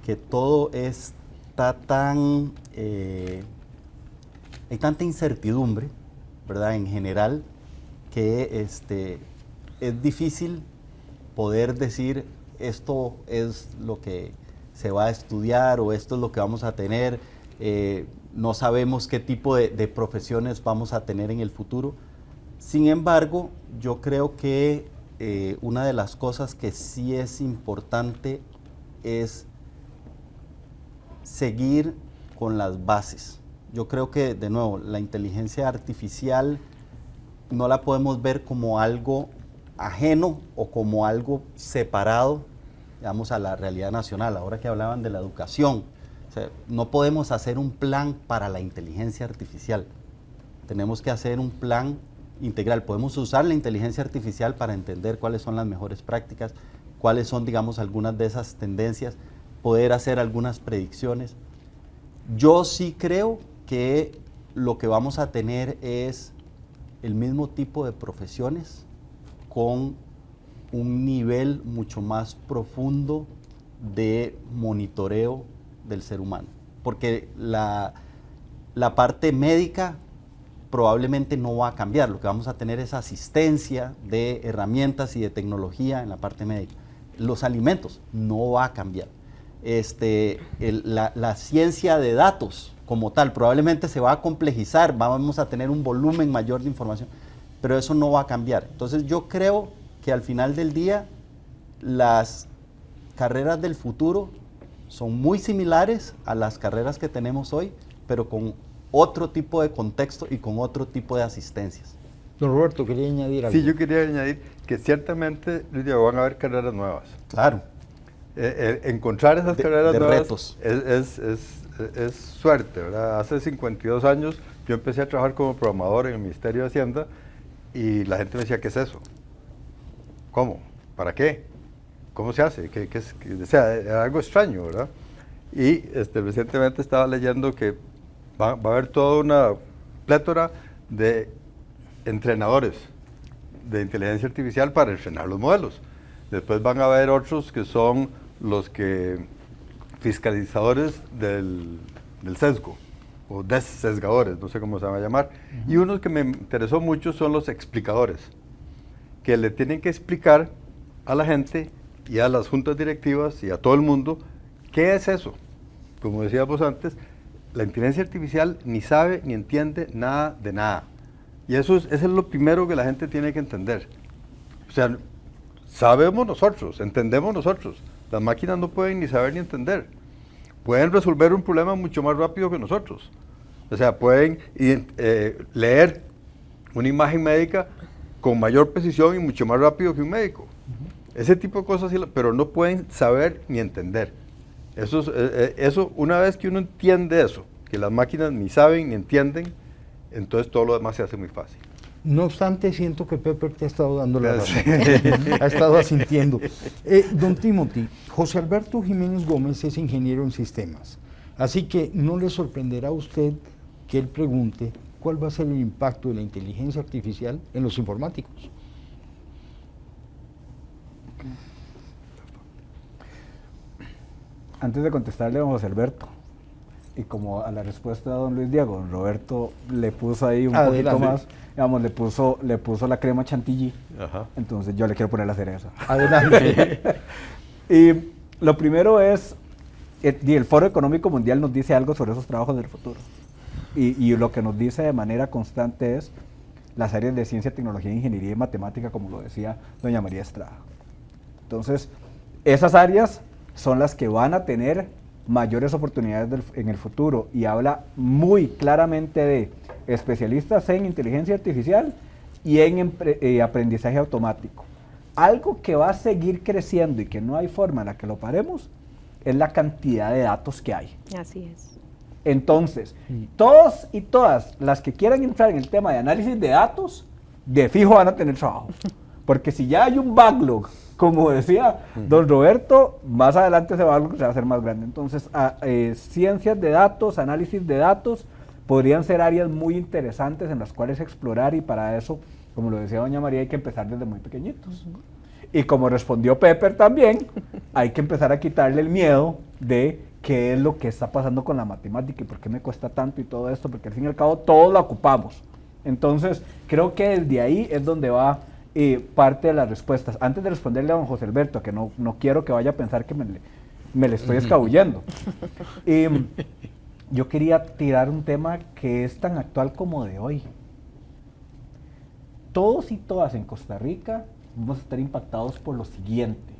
que todo está tan, hay tanta incertidumbre, ¿verdad?, en general, que es difícil poder decir esto es lo que se va a estudiar o esto es lo que vamos a tener. No sabemos qué tipo de profesiones vamos a tener en el futuro. Sin embargo, yo creo que una de las cosas que sí es importante es seguir con las bases. Yo creo que, de nuevo, la inteligencia artificial no la podemos ver como algo ajeno o como algo separado, digamos, a la realidad nacional. Ahora que hablaban de la educación, o sea, no podemos hacer un plan para la inteligencia artificial. Tenemos que hacer un plan integral. Podemos usar la inteligencia artificial para entender cuáles son las mejores prácticas, cuáles son, digamos, algunas de esas tendencias, poder hacer algunas predicciones. Yo sí creo que lo que vamos a tener es el mismo tipo de profesiones con un nivel mucho más profundo de monitoreo del ser humano. Porque la parte médica probablemente no va a cambiar. Lo que vamos a tener es asistencia de herramientas y de tecnología en la parte médica. Los alimentos no va a cambiar. La ciencia de datos como tal probablemente se va a complejizar, vamos a tener un volumen mayor de información, pero eso no va a cambiar. Entonces yo creo que al final del día las carreras del futuro son muy similares a las carreras que tenemos hoy, pero con otro tipo de contexto y con otro tipo de asistencias. Don Roberto, quería añadir algo. Sí, yo quería añadir que ciertamente, Luis Diego, van a haber carreras nuevas. Claro. Encontrar esas carreras nuevas retos. Es suerte, ¿verdad? Hace 52 años yo empecé a trabajar como programador en el Ministerio de Hacienda y la gente me decía, ¿qué es eso? ¿Cómo? ¿Para qué? ¿Cómo se hace? O sea, era algo extraño, ¿verdad? Y recientemente estaba leyendo que va a haber toda una plétora de entrenadores de inteligencia artificial para entrenar los modelos. Después van a haber otros que son los fiscalizadores del sesgo, o desesgadores, no sé cómo se van a llamar. Y unos que me interesó mucho son los explicadores, que le tienen que explicar a la gente y a las juntas directivas y a todo el mundo qué es eso. Como decíamos antes, la inteligencia artificial ni sabe ni entiende nada de nada. Y eso es lo primero que la gente tiene que entender. O sea, sabemos nosotros, entendemos nosotros. Las máquinas no pueden ni saber ni entender. Pueden resolver un problema mucho más rápido que nosotros. O sea, pueden leer una imagen médica con mayor precisión y mucho más rápido que un médico. Ese tipo de cosas, pero no pueden saber ni entender. Eso, una vez que uno entiende eso, que las máquinas ni saben ni entienden, entonces todo lo demás se hace muy fácil. No obstante, siento que Pepper te ha estado dando la razón, ha estado asintiendo. Don Timothy, José Alberto Jiménez Gómez es ingeniero en sistemas. Así que no le sorprenderá a usted que él pregunte cuál va a ser el impacto de la inteligencia artificial en los informáticos. Antes de contestarle a don José Alberto, y como a la respuesta de don Luis Diego, don Roberto le puso ahí un poquito más, digamos, le puso la crema chantilly, entonces yo le quiero poner la cereza. Adelante. Y lo primero es, el Foro Económico Mundial nos dice algo sobre esos trabajos del futuro. Y lo que nos dice de manera constante es las áreas de ciencia, tecnología, ingeniería y matemática, como lo decía doña María Estrada. Entonces, esas áreas son las que van a tener mayores oportunidades en el futuro, y habla muy claramente de especialistas en inteligencia artificial y en aprendizaje automático. Algo que va a seguir creciendo y que no hay forma en la que lo paremos es la cantidad de datos que hay. Así es. Entonces, todos y todas las que quieran entrar en el tema de análisis de datos, de fijo van a tener trabajo. Porque si ya hay un backlog, como decía don Roberto, más adelante ese backlog se va a hacer más grande. Entonces, ciencias de datos, análisis de datos, podrían ser áreas muy interesantes en las cuales explorar, y para eso, como lo decía doña María, hay que empezar desde muy pequeñitos. Y como respondió Pepper también, hay que empezar a quitarle el miedo de qué es lo que está pasando con la matemática y por qué me cuesta tanto y todo esto, porque al fin y al cabo todos la ocupamos. Entonces, creo que desde ahí es donde va parte de las respuestas. Antes de responderle a don José Alberto, que no quiero que vaya a pensar que me le estoy escabullendo, yo quería tirar un tema que es tan actual como de hoy. Todos y todas en Costa Rica vamos a estar impactados por lo siguiente: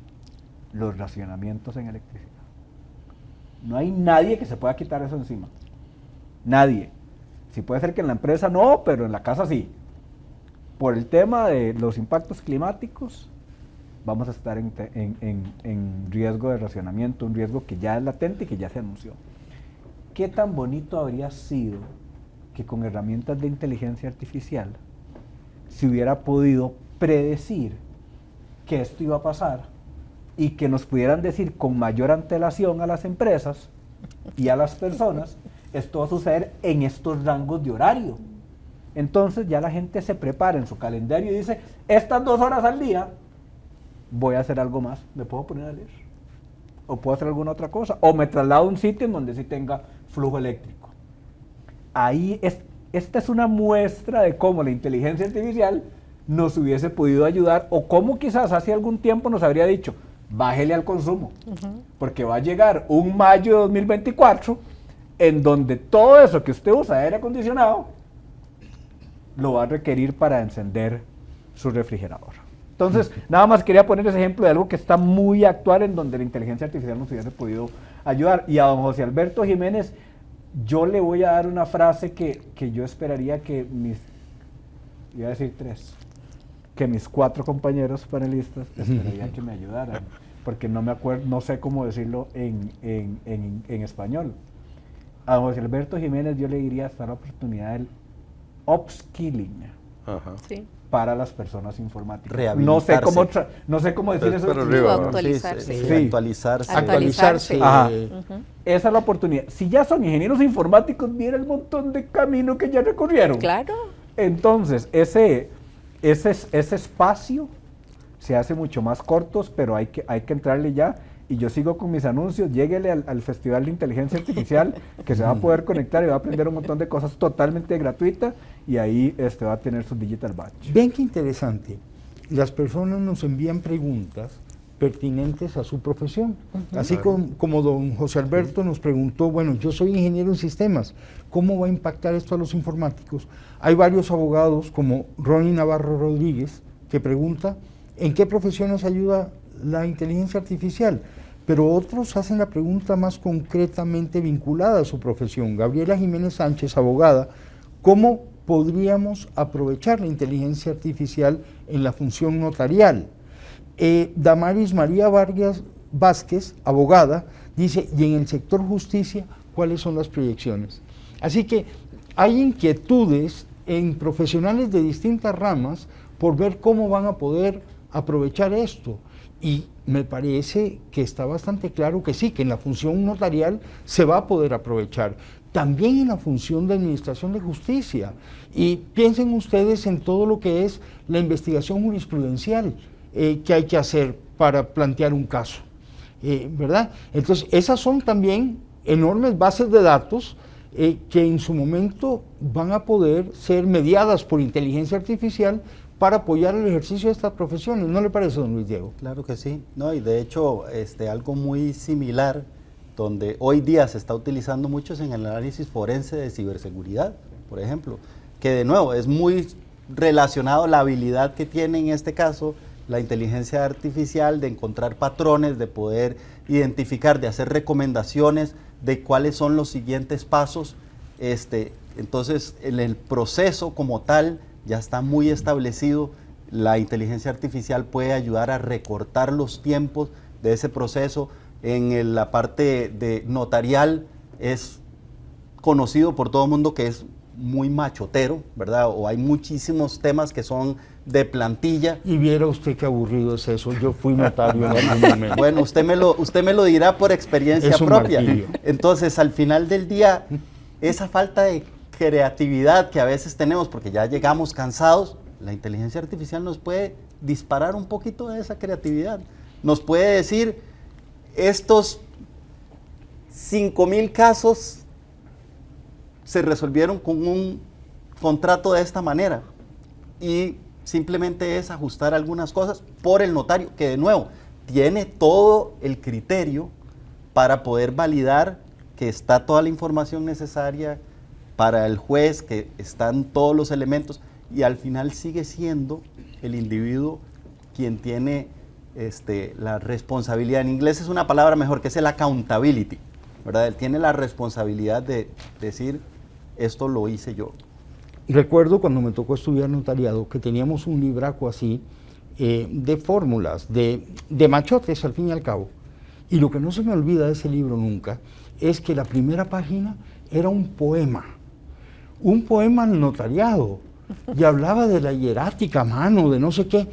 los racionamientos en electricidad. No hay nadie que se pueda quitar eso encima. Nadie. Sí puede ser que en la empresa no, pero en la casa sí. Por el tema de los impactos climáticos, vamos a estar en riesgo de racionamiento, un riesgo que ya es latente y que ya se anunció. ¿Qué tan bonito habría sido que con herramientas de inteligencia artificial se hubiera podido predecir que esto iba a pasar y que nos pudieran decir con mayor antelación a las empresas y a las personas, esto va a suceder en estos rangos de horario? Entonces ya la gente se prepara en su calendario y dice, estas 2 horas al día voy a hacer algo más, me puedo poner a leer, o puedo hacer alguna otra cosa, o me traslado a un sitio en donde sí tenga flujo eléctrico. Ahí esta es una muestra de cómo la inteligencia artificial nos hubiese podido ayudar, o cómo quizás hace algún tiempo nos habría dicho, bájele al consumo, porque va a llegar un mayo de 2024 en donde todo eso que usted usa de aire acondicionado lo va a requerir para encender su refrigerador. Entonces, nada más quería poner ese ejemplo de algo que está muy actual, en donde la inteligencia artificial nos hubiese podido ayudar. Y a don José Alberto Jiménez, yo le voy a dar una frase que yo esperaría que iba a decir 3, que mis 4 compañeros panelistas esperaría que me ayudaran, porque no me acuerdo, no sé cómo decirlo en español. A don José Alberto Jiménez yo le diría hasta la oportunidad del upskilling Sí. para las personas informáticas. Rehabilitarse. No sé cómo decir eso. Pero arriba, Actualizarse. Sí, actualizarse. Actualizarse. Ajá. Esa es la oportunidad. Si ya son ingenieros informáticos, mira el montón de camino que ya recorrieron. Claro. Entonces, ese espacio se hace mucho más cortos, pero hay que entrarle ya. Y yo sigo con mis anuncios, lléguele al Festival de Inteligencia Artificial, que se va a poder conectar y va a aprender un montón de cosas totalmente gratuitas, y ahí va a tener su digital badge. Ven qué interesante. Las personas nos envían preguntas pertinentes a su profesión. Así como don José Alberto nos preguntó, bueno, yo soy ingeniero en sistemas, ¿cómo va a impactar esto a los informáticos? Hay varios abogados, como Ronnie Navarro Rodríguez, que pregunta, ¿en qué profesiones ayuda la inteligencia artificial? Pero otros hacen la pregunta más concretamente vinculada a su profesión. Gabriela Jiménez Sánchez, abogada, ¿cómo podríamos aprovechar la inteligencia artificial en la función notarial? Damaris María Vargas Vázquez, abogada, dice, y en el sector justicia, ¿cuáles son las proyecciones? Así que hay inquietudes en profesionales de distintas ramas por ver cómo van a poder aprovechar esto. Y me parece que está bastante claro que sí, que en la función notarial se va a poder aprovechar. También en la función de administración de justicia. Y piensen ustedes en todo lo que es la investigación jurisprudencial que hay que hacer para plantear un caso, ¿verdad? Entonces, esas son también enormes bases de datos que en su momento van a poder ser mediadas por inteligencia artificial para apoyar el ejercicio de estas profesiones. ¿No le parece, don Luis Diego? Claro que sí. No, y de hecho, algo muy similar, donde hoy día se está utilizando mucho es en el análisis forense de ciberseguridad, por ejemplo, que de nuevo es muy relacionado a la habilidad que tiene en este caso la inteligencia artificial de encontrar patrones, de poder identificar, de hacer recomendaciones de cuáles son los siguientes pasos. Entonces, en el proceso como tal ya está muy establecido. La inteligencia artificial puede ayudar a recortar los tiempos de ese proceso. En la parte de notarial es conocido por todo el mundo que es muy machotero, ¿verdad? O hay muchísimos temas que son de plantilla. Y viera usted qué aburrido es eso. Yo fui notario en algún momento. Bueno, usted me lo dirá por experiencia Es un propia. martirio. Entonces, al final del día, esa falta de creatividad que a veces tenemos, porque ya llegamos cansados, la inteligencia artificial nos puede disparar un poquito de esa creatividad. Nos puede decir, estos 5,000 casos se resolvieron con un contrato de esta manera. Y simplemente es ajustar algunas cosas por el notario, que de nuevo tiene todo el criterio para poder validar que está toda la información necesaria para el juez, que están todos los elementos, y al final sigue siendo el individuo quien tiene la responsabilidad. En inglés es una palabra mejor, que es el accountability, ¿verdad? Él tiene la responsabilidad de decir, esto lo hice yo. Recuerdo cuando me tocó estudiar notariado que teníamos un libraco así de fórmulas, de machotes al fin y al cabo. Y lo que no se me olvida de ese libro nunca es que la primera página era un poema notariado, y hablaba de la hierática a mano, de no sé qué.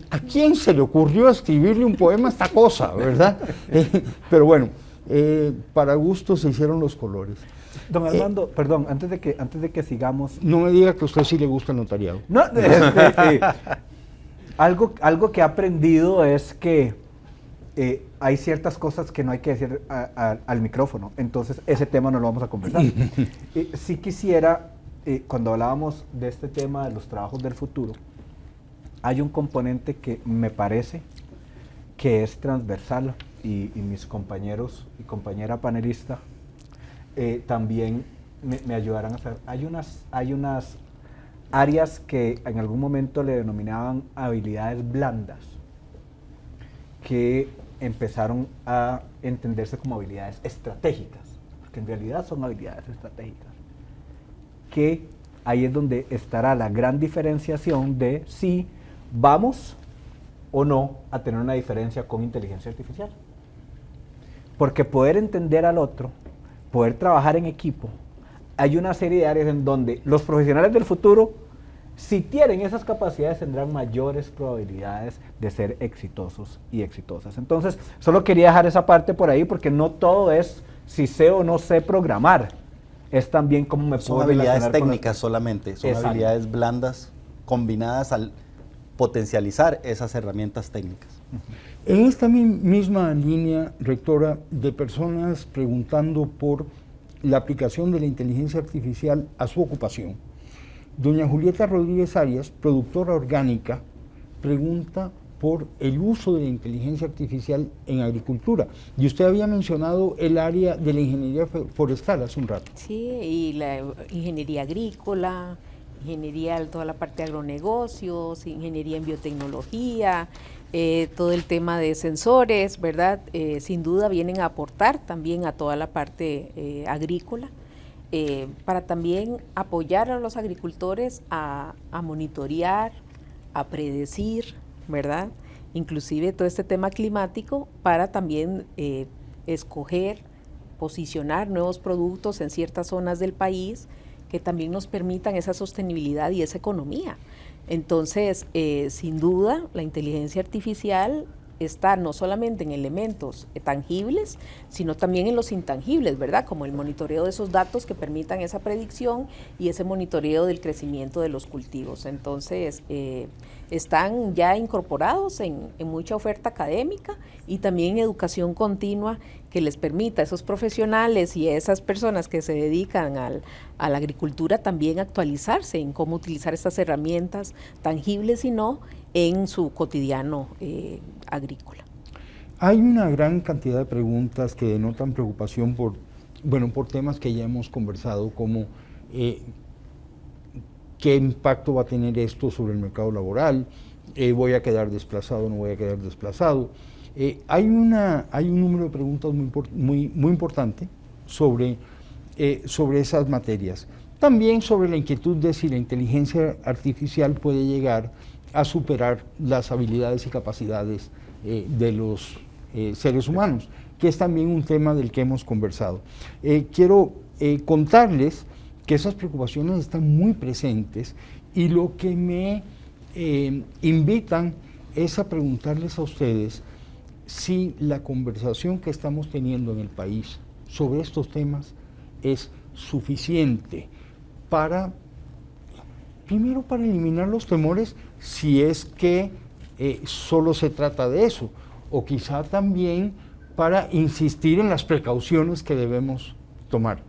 ¿A quién se le ocurrió escribirle un poema a esta cosa, verdad? Pero bueno, para gusto se hicieron los colores. Don Armando, perdón, antes de que sigamos. No me diga que a usted sí le gusta el notariado. No, algo que he aprendido es que hay ciertas cosas que no hay que decir al micrófono, entonces ese tema no lo vamos a conversar. Sí quisiera, cuando hablábamos de este tema de los trabajos del futuro, hay un componente que me parece que es transversal y mis compañeros y compañera panelista también me ayudarán a saber. Hay unas áreas que en algún momento le denominaban habilidades blandas, que empezaron a entenderse como habilidades estratégicas, porque en realidad son habilidades estratégicas, que ahí es donde estará la gran diferenciación de si vamos o no a tener una diferencia con inteligencia artificial. Porque poder entender al otro, poder trabajar en equipo, hay una serie de áreas en donde los profesionales del futuro, si tienen esas capacidades, tendrán mayores probabilidades de ser exitosos y exitosas. Entonces, solo quería dejar esa parte por ahí, porque no todo es si sé o no sé programar, es también cómo me puedo Son habilidades relacionar con técnicas solamente, son Exacto. habilidades blandas combinadas al potencializar esas herramientas técnicas. En esta misma línea, rectora, de personas preguntando por la aplicación de la inteligencia artificial a su ocupación, doña Julieta Rodríguez Arias, productora orgánica, pregunta por el uso de la inteligencia artificial en agricultura. Y usted había mencionado el área de la ingeniería forestal hace un rato. Sí, y la ingeniería agrícola, ingeniería, toda la parte de agronegocios, ingeniería en biotecnología, todo el tema de sensores, ¿verdad? Sin duda vienen a aportar también a toda la parte agrícola, para también apoyar a los agricultores a monitorear, a predecir, ¿verdad? Inclusive todo este tema climático, para también escoger, posicionar nuevos productos en ciertas zonas del país que también nos permitan esa sostenibilidad y esa economía. Entonces, sin duda, la inteligencia artificial está no solamente en elementos tangibles, sino también en los intangibles, ¿verdad? Como el monitoreo de esos datos que permitan esa predicción y ese monitoreo del crecimiento de los cultivos. Entonces, están ya incorporados en mucha oferta académica y también educación continua que les permita a esos profesionales y a esas personas que se dedican a la agricultura también actualizarse en cómo utilizar estas herramientas tangibles y no en su cotidiano agrícola. Hay una gran cantidad de preguntas que denotan preocupación por temas que ya hemos conversado, como qué impacto va a tener esto sobre el mercado laboral, voy a quedar desplazado, no voy a quedar desplazado. Hay un número de preguntas muy importante sobre esas materias. También sobre la inquietud de si la inteligencia artificial puede llegar a superar las habilidades y capacidades de los seres humanos, que es también un tema del que hemos conversado. Quiero contarles que esas preocupaciones están muy presentes y lo que me invitan es a preguntarles a ustedes si la conversación que estamos teniendo en el país sobre estos temas es suficiente primero para eliminar los temores, si es que solo se trata de eso, o quizá también para insistir en las precauciones que debemos tomar.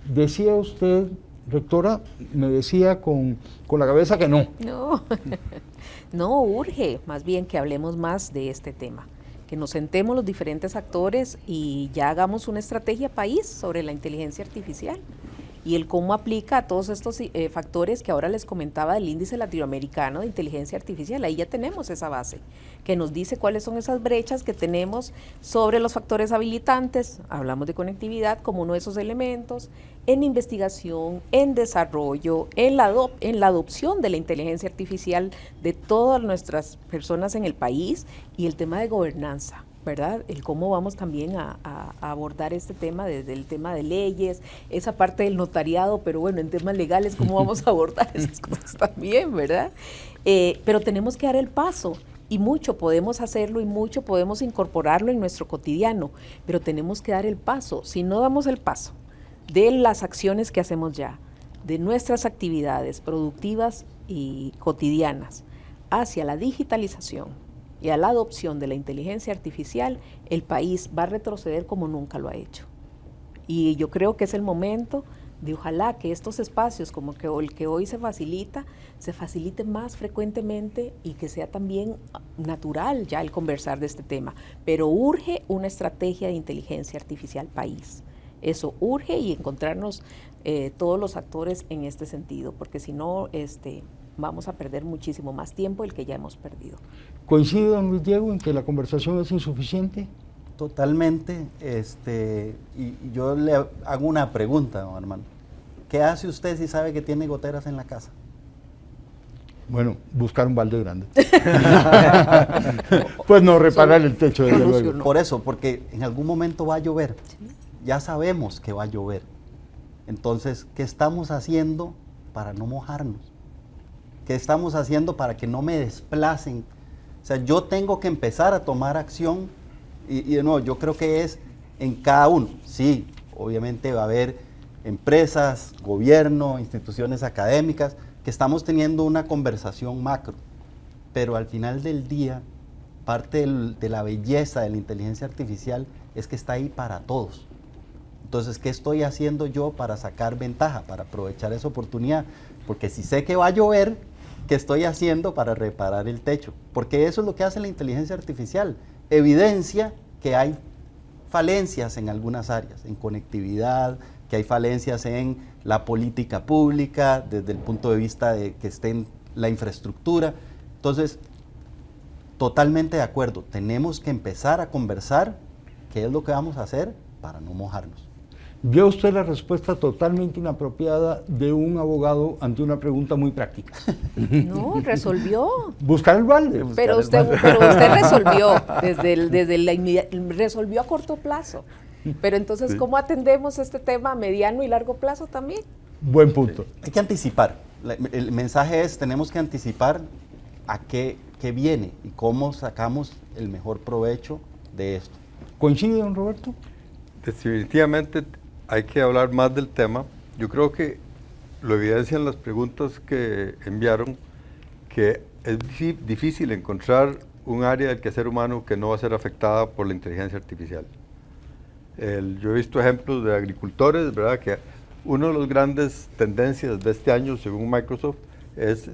Decía usted, rectora, me decía con la cabeza que no. No, urge más bien que hablemos más de este tema, que nos sentemos los diferentes actores y ya hagamos una estrategia país sobre la inteligencia artificial y el cómo aplica a todos estos factores que ahora les comentaba del índice latinoamericano de inteligencia artificial. Ahí ya tenemos esa base que nos dice cuáles son esas brechas que tenemos sobre los factores habilitantes, hablamos de conectividad como uno de esos elementos, en investigación, en desarrollo, en la adopción de la inteligencia artificial de todas nuestras personas en el país y el tema de gobernanza, ¿verdad? El cómo vamos también a abordar este tema desde el tema de leyes, esa parte del notariado, pero bueno, en temas legales, ¿cómo vamos a abordar esas cosas también, verdad? Pero tenemos que dar el paso y mucho podemos hacerlo y mucho podemos incorporarlo en nuestro cotidiano, pero tenemos que dar el paso. Si no damos el paso de las acciones que hacemos ya, de nuestras actividades productivas y cotidianas hacia la digitalización y a la adopción de la inteligencia artificial, el país va a retroceder como nunca lo ha hecho. Y yo creo que es el momento de ojalá que estos espacios como que el que hoy se facilite más frecuentemente y que sea también natural ya el conversar de este tema. Pero urge una estrategia de inteligencia artificial país. Eso urge y encontrarnos todos los actores en este sentido, porque si no, vamos a perder muchísimo más tiempo del que ya hemos perdido. ¿Coincide, don Luis Diego, en que la conversación es insuficiente? Totalmente. Y yo le hago una pregunta, don Armando. ¿Qué hace usted si sabe que tiene goteras en la casa? Bueno, buscar un balde grande. Pues no, reparar el techo, desde luego. Por eso, porque en algún momento va a llover. Sí. Ya sabemos que va a llover. Entonces, ¿qué estamos haciendo para no mojarnos? ¿Qué estamos haciendo para que no me desplacen? O sea, yo tengo que empezar a tomar acción y de nuevo, yo creo que es en cada uno. Sí, obviamente va a haber empresas, gobierno, instituciones académicas, que estamos teniendo una conversación macro, pero al final del día, parte de la belleza de la inteligencia artificial es que está ahí para todos. Entonces, ¿qué estoy haciendo yo para sacar ventaja, para aprovechar esa oportunidad? Porque si sé que va a llover, ¿qué estoy haciendo para reparar el techo? Porque eso es lo que hace la inteligencia artificial. Evidencia que hay falencias en algunas áreas, en conectividad, que hay falencias en la política pública, desde el punto de vista de que esté en la infraestructura. Entonces, totalmente de acuerdo, tenemos que empezar a conversar qué es lo que vamos a hacer para no mojarnos. ¿Vio usted la respuesta totalmente inapropiada de un abogado ante una pregunta muy práctica? No, resolvió. Buscar el balde. Pero usted resolvió resolvió a corto plazo. Pero entonces, sí, ¿cómo atendemos este tema a mediano y largo plazo también? Buen punto. Hay que anticipar. El mensaje es, tenemos que anticipar a qué qué viene y cómo sacamos el mejor provecho de esto. ¿Coincide, don Roberto? Definitivamente hay que hablar más del tema. Yo creo que lo evidencian las preguntas que enviaron, que es difícil encontrar un área del quehacer humano que no va a ser afectada por la inteligencia artificial. Yo he visto ejemplos de agricultores, ¿verdad?, que una de las grandes tendencias de este año, según Microsoft, es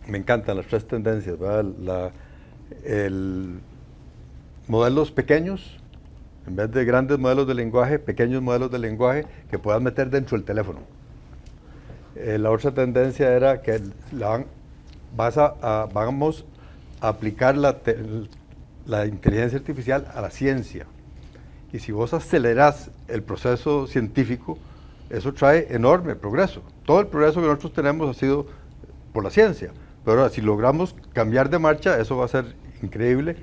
me encantan las 3 tendencias, ¿verdad? Modelos pequeños, en vez de grandes modelos de lenguaje, pequeños modelos de lenguaje que puedas meter dentro del teléfono. La otra tendencia era que vamos a aplicar la inteligencia artificial a la ciencia. Y si vos acelerás el proceso científico, eso trae enorme progreso. Todo el progreso que nosotros tenemos ha sido por la ciencia, pero ahora si logramos cambiar de marcha, eso va a ser increíble.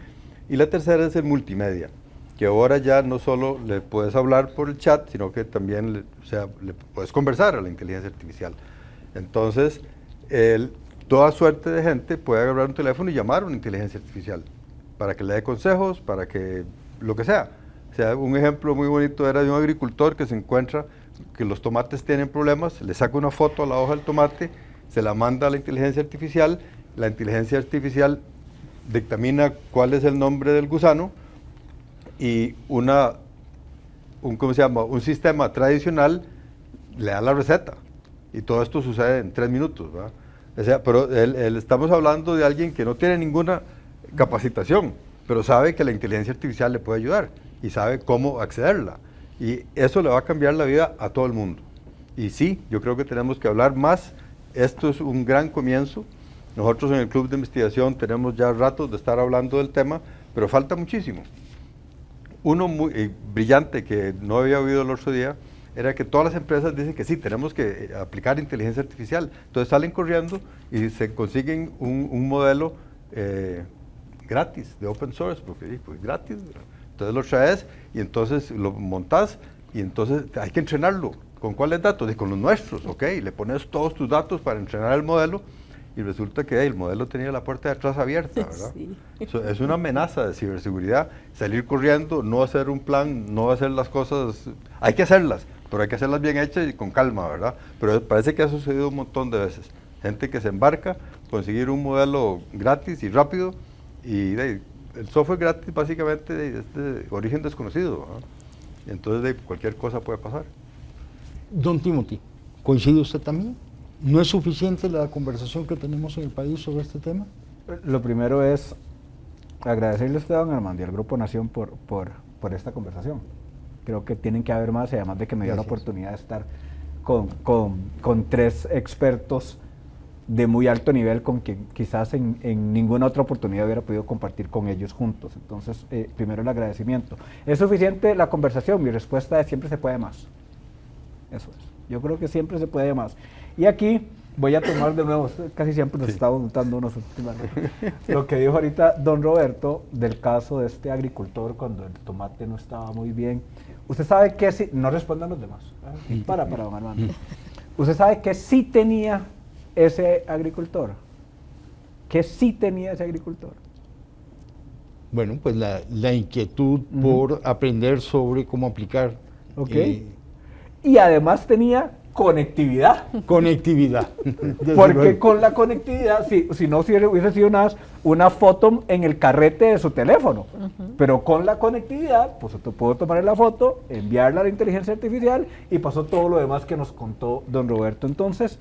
Y la tercera es el multimedia, que ahora ya no solo le puedes hablar por el chat, sino que también le puedes conversar a la inteligencia artificial. Entonces, toda suerte de gente puede agarrar un teléfono y llamar a una inteligencia artificial para que le dé consejos, para que lo que sea. O sea, un ejemplo muy bonito era de un agricultor que se encuentra que los tomates tienen problemas, le saca una foto a la hoja del tomate, se la manda a la inteligencia artificial dictamina cuál es el nombre del gusano y un sistema tradicional le da la receta y todo esto sucede en 3 minutos, ¿verdad? O sea, pero estamos hablando de alguien que no tiene ninguna capacitación, pero sabe que la inteligencia artificial le puede ayudar y sabe cómo accederla. Y eso le va a cambiar la vida a todo el mundo. Y sí, yo creo que tenemos que hablar más. Esto es un gran comienzo. Nosotros en el Club de Investigación tenemos ya ratos de estar hablando del tema, pero falta muchísimo. Uno muy brillante que no había oído el otro día era que todas las empresas dicen que sí, tenemos que aplicar inteligencia artificial. Entonces salen corriendo y se consiguen un modelo gratis, de open source, porque pues, gratis. Entonces lo traes y entonces lo montás y entonces hay que entrenarlo. ¿Con cuáles datos? Y con los nuestros, ok. Le pones todos tus datos para entrenar el modelo y resulta que el modelo tenía la puerta de atrás abierta, ¿verdad? Sí. Es una amenaza de ciberseguridad, salir corriendo, no hacer un plan, no hacer las cosas, hay que hacerlas, pero hay que hacerlas bien hechas y con calma, ¿verdad? Pero parece que ha sucedido un montón de veces. Gente que se embarca, conseguir un modelo gratis y rápido y el software gratis básicamente es de origen desconocido, ¿verdad? Entonces cualquier cosa puede pasar. Don Timothy, ¿coincide usted también? ¿No es suficiente la conversación que tenemos en el país sobre este tema? Lo primero es agradecerle a usted, don Armando, y al Grupo Nación por esta conversación. Creo que tienen que haber más, y además de que me dio la oportunidad de estar con 3 expertos de muy alto nivel con quien quizás en ninguna otra oportunidad hubiera podido compartir con ellos juntos. Entonces, primero el agradecimiento. ¿Es suficiente la conversación? Mi respuesta es siempre se puede más. Eso es. Yo creo que siempre se puede más. Y aquí voy a tomar de nuevo, casi siempre nos estamos juntando unos últimos, lo que dijo ahorita don Roberto del caso de este agricultor cuando el tomate no estaba muy bien. Usted sabe que sí, no respondan los demás. Para don Armando. Usted sabe que sí tenía ese agricultor. ¿Qué sí tenía ese agricultor? Bueno, pues la inquietud por aprender sobre cómo aplicar. Ok. Y además tenía conectividad. Conectividad. Porque con la conectividad, si no hubiese sido una foto en el carrete de su teléfono, pero con la conectividad, pues usted pudo tomar la foto, enviarla a la inteligencia artificial y pasó todo lo demás que nos contó don Roberto. Entonces,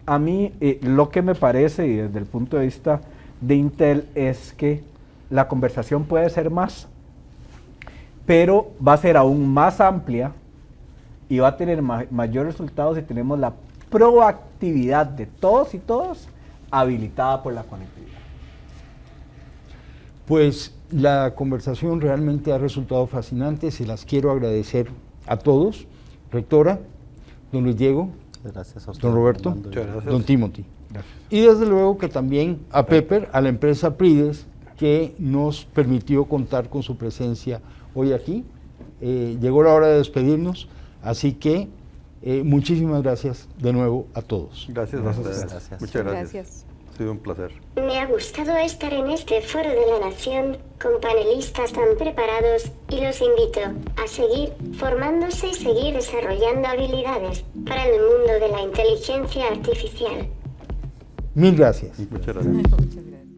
a mí lo que me parece, y desde el punto de vista de Intel, es que la conversación puede ser más, pero va a ser aún más amplia y va a tener mayores resultados si tenemos la proactividad de todos y todas habilitada por la conectividad. Pues la conversación realmente ha resultado fascinante, se las quiero agradecer a todos, rectora, don Luis Diego, gracias a usted, don Roberto, muchas gracias. don Timothy. Gracias. Y desde luego que también a Pepper, a la empresa Prides, que nos permitió contar con su presencia hoy aquí. Llegó la hora de despedirnos. Así que muchísimas gracias de nuevo a todos. Gracias a ustedes. Gracias. Muchas gracias. Gracias. Ha sido un placer. Me ha gustado estar en este foro de la nación con panelistas tan preparados y los invito a seguir formándose y seguir desarrollando habilidades para el mundo de la inteligencia artificial. Mil gracias. Muchas gracias. Muchas gracias.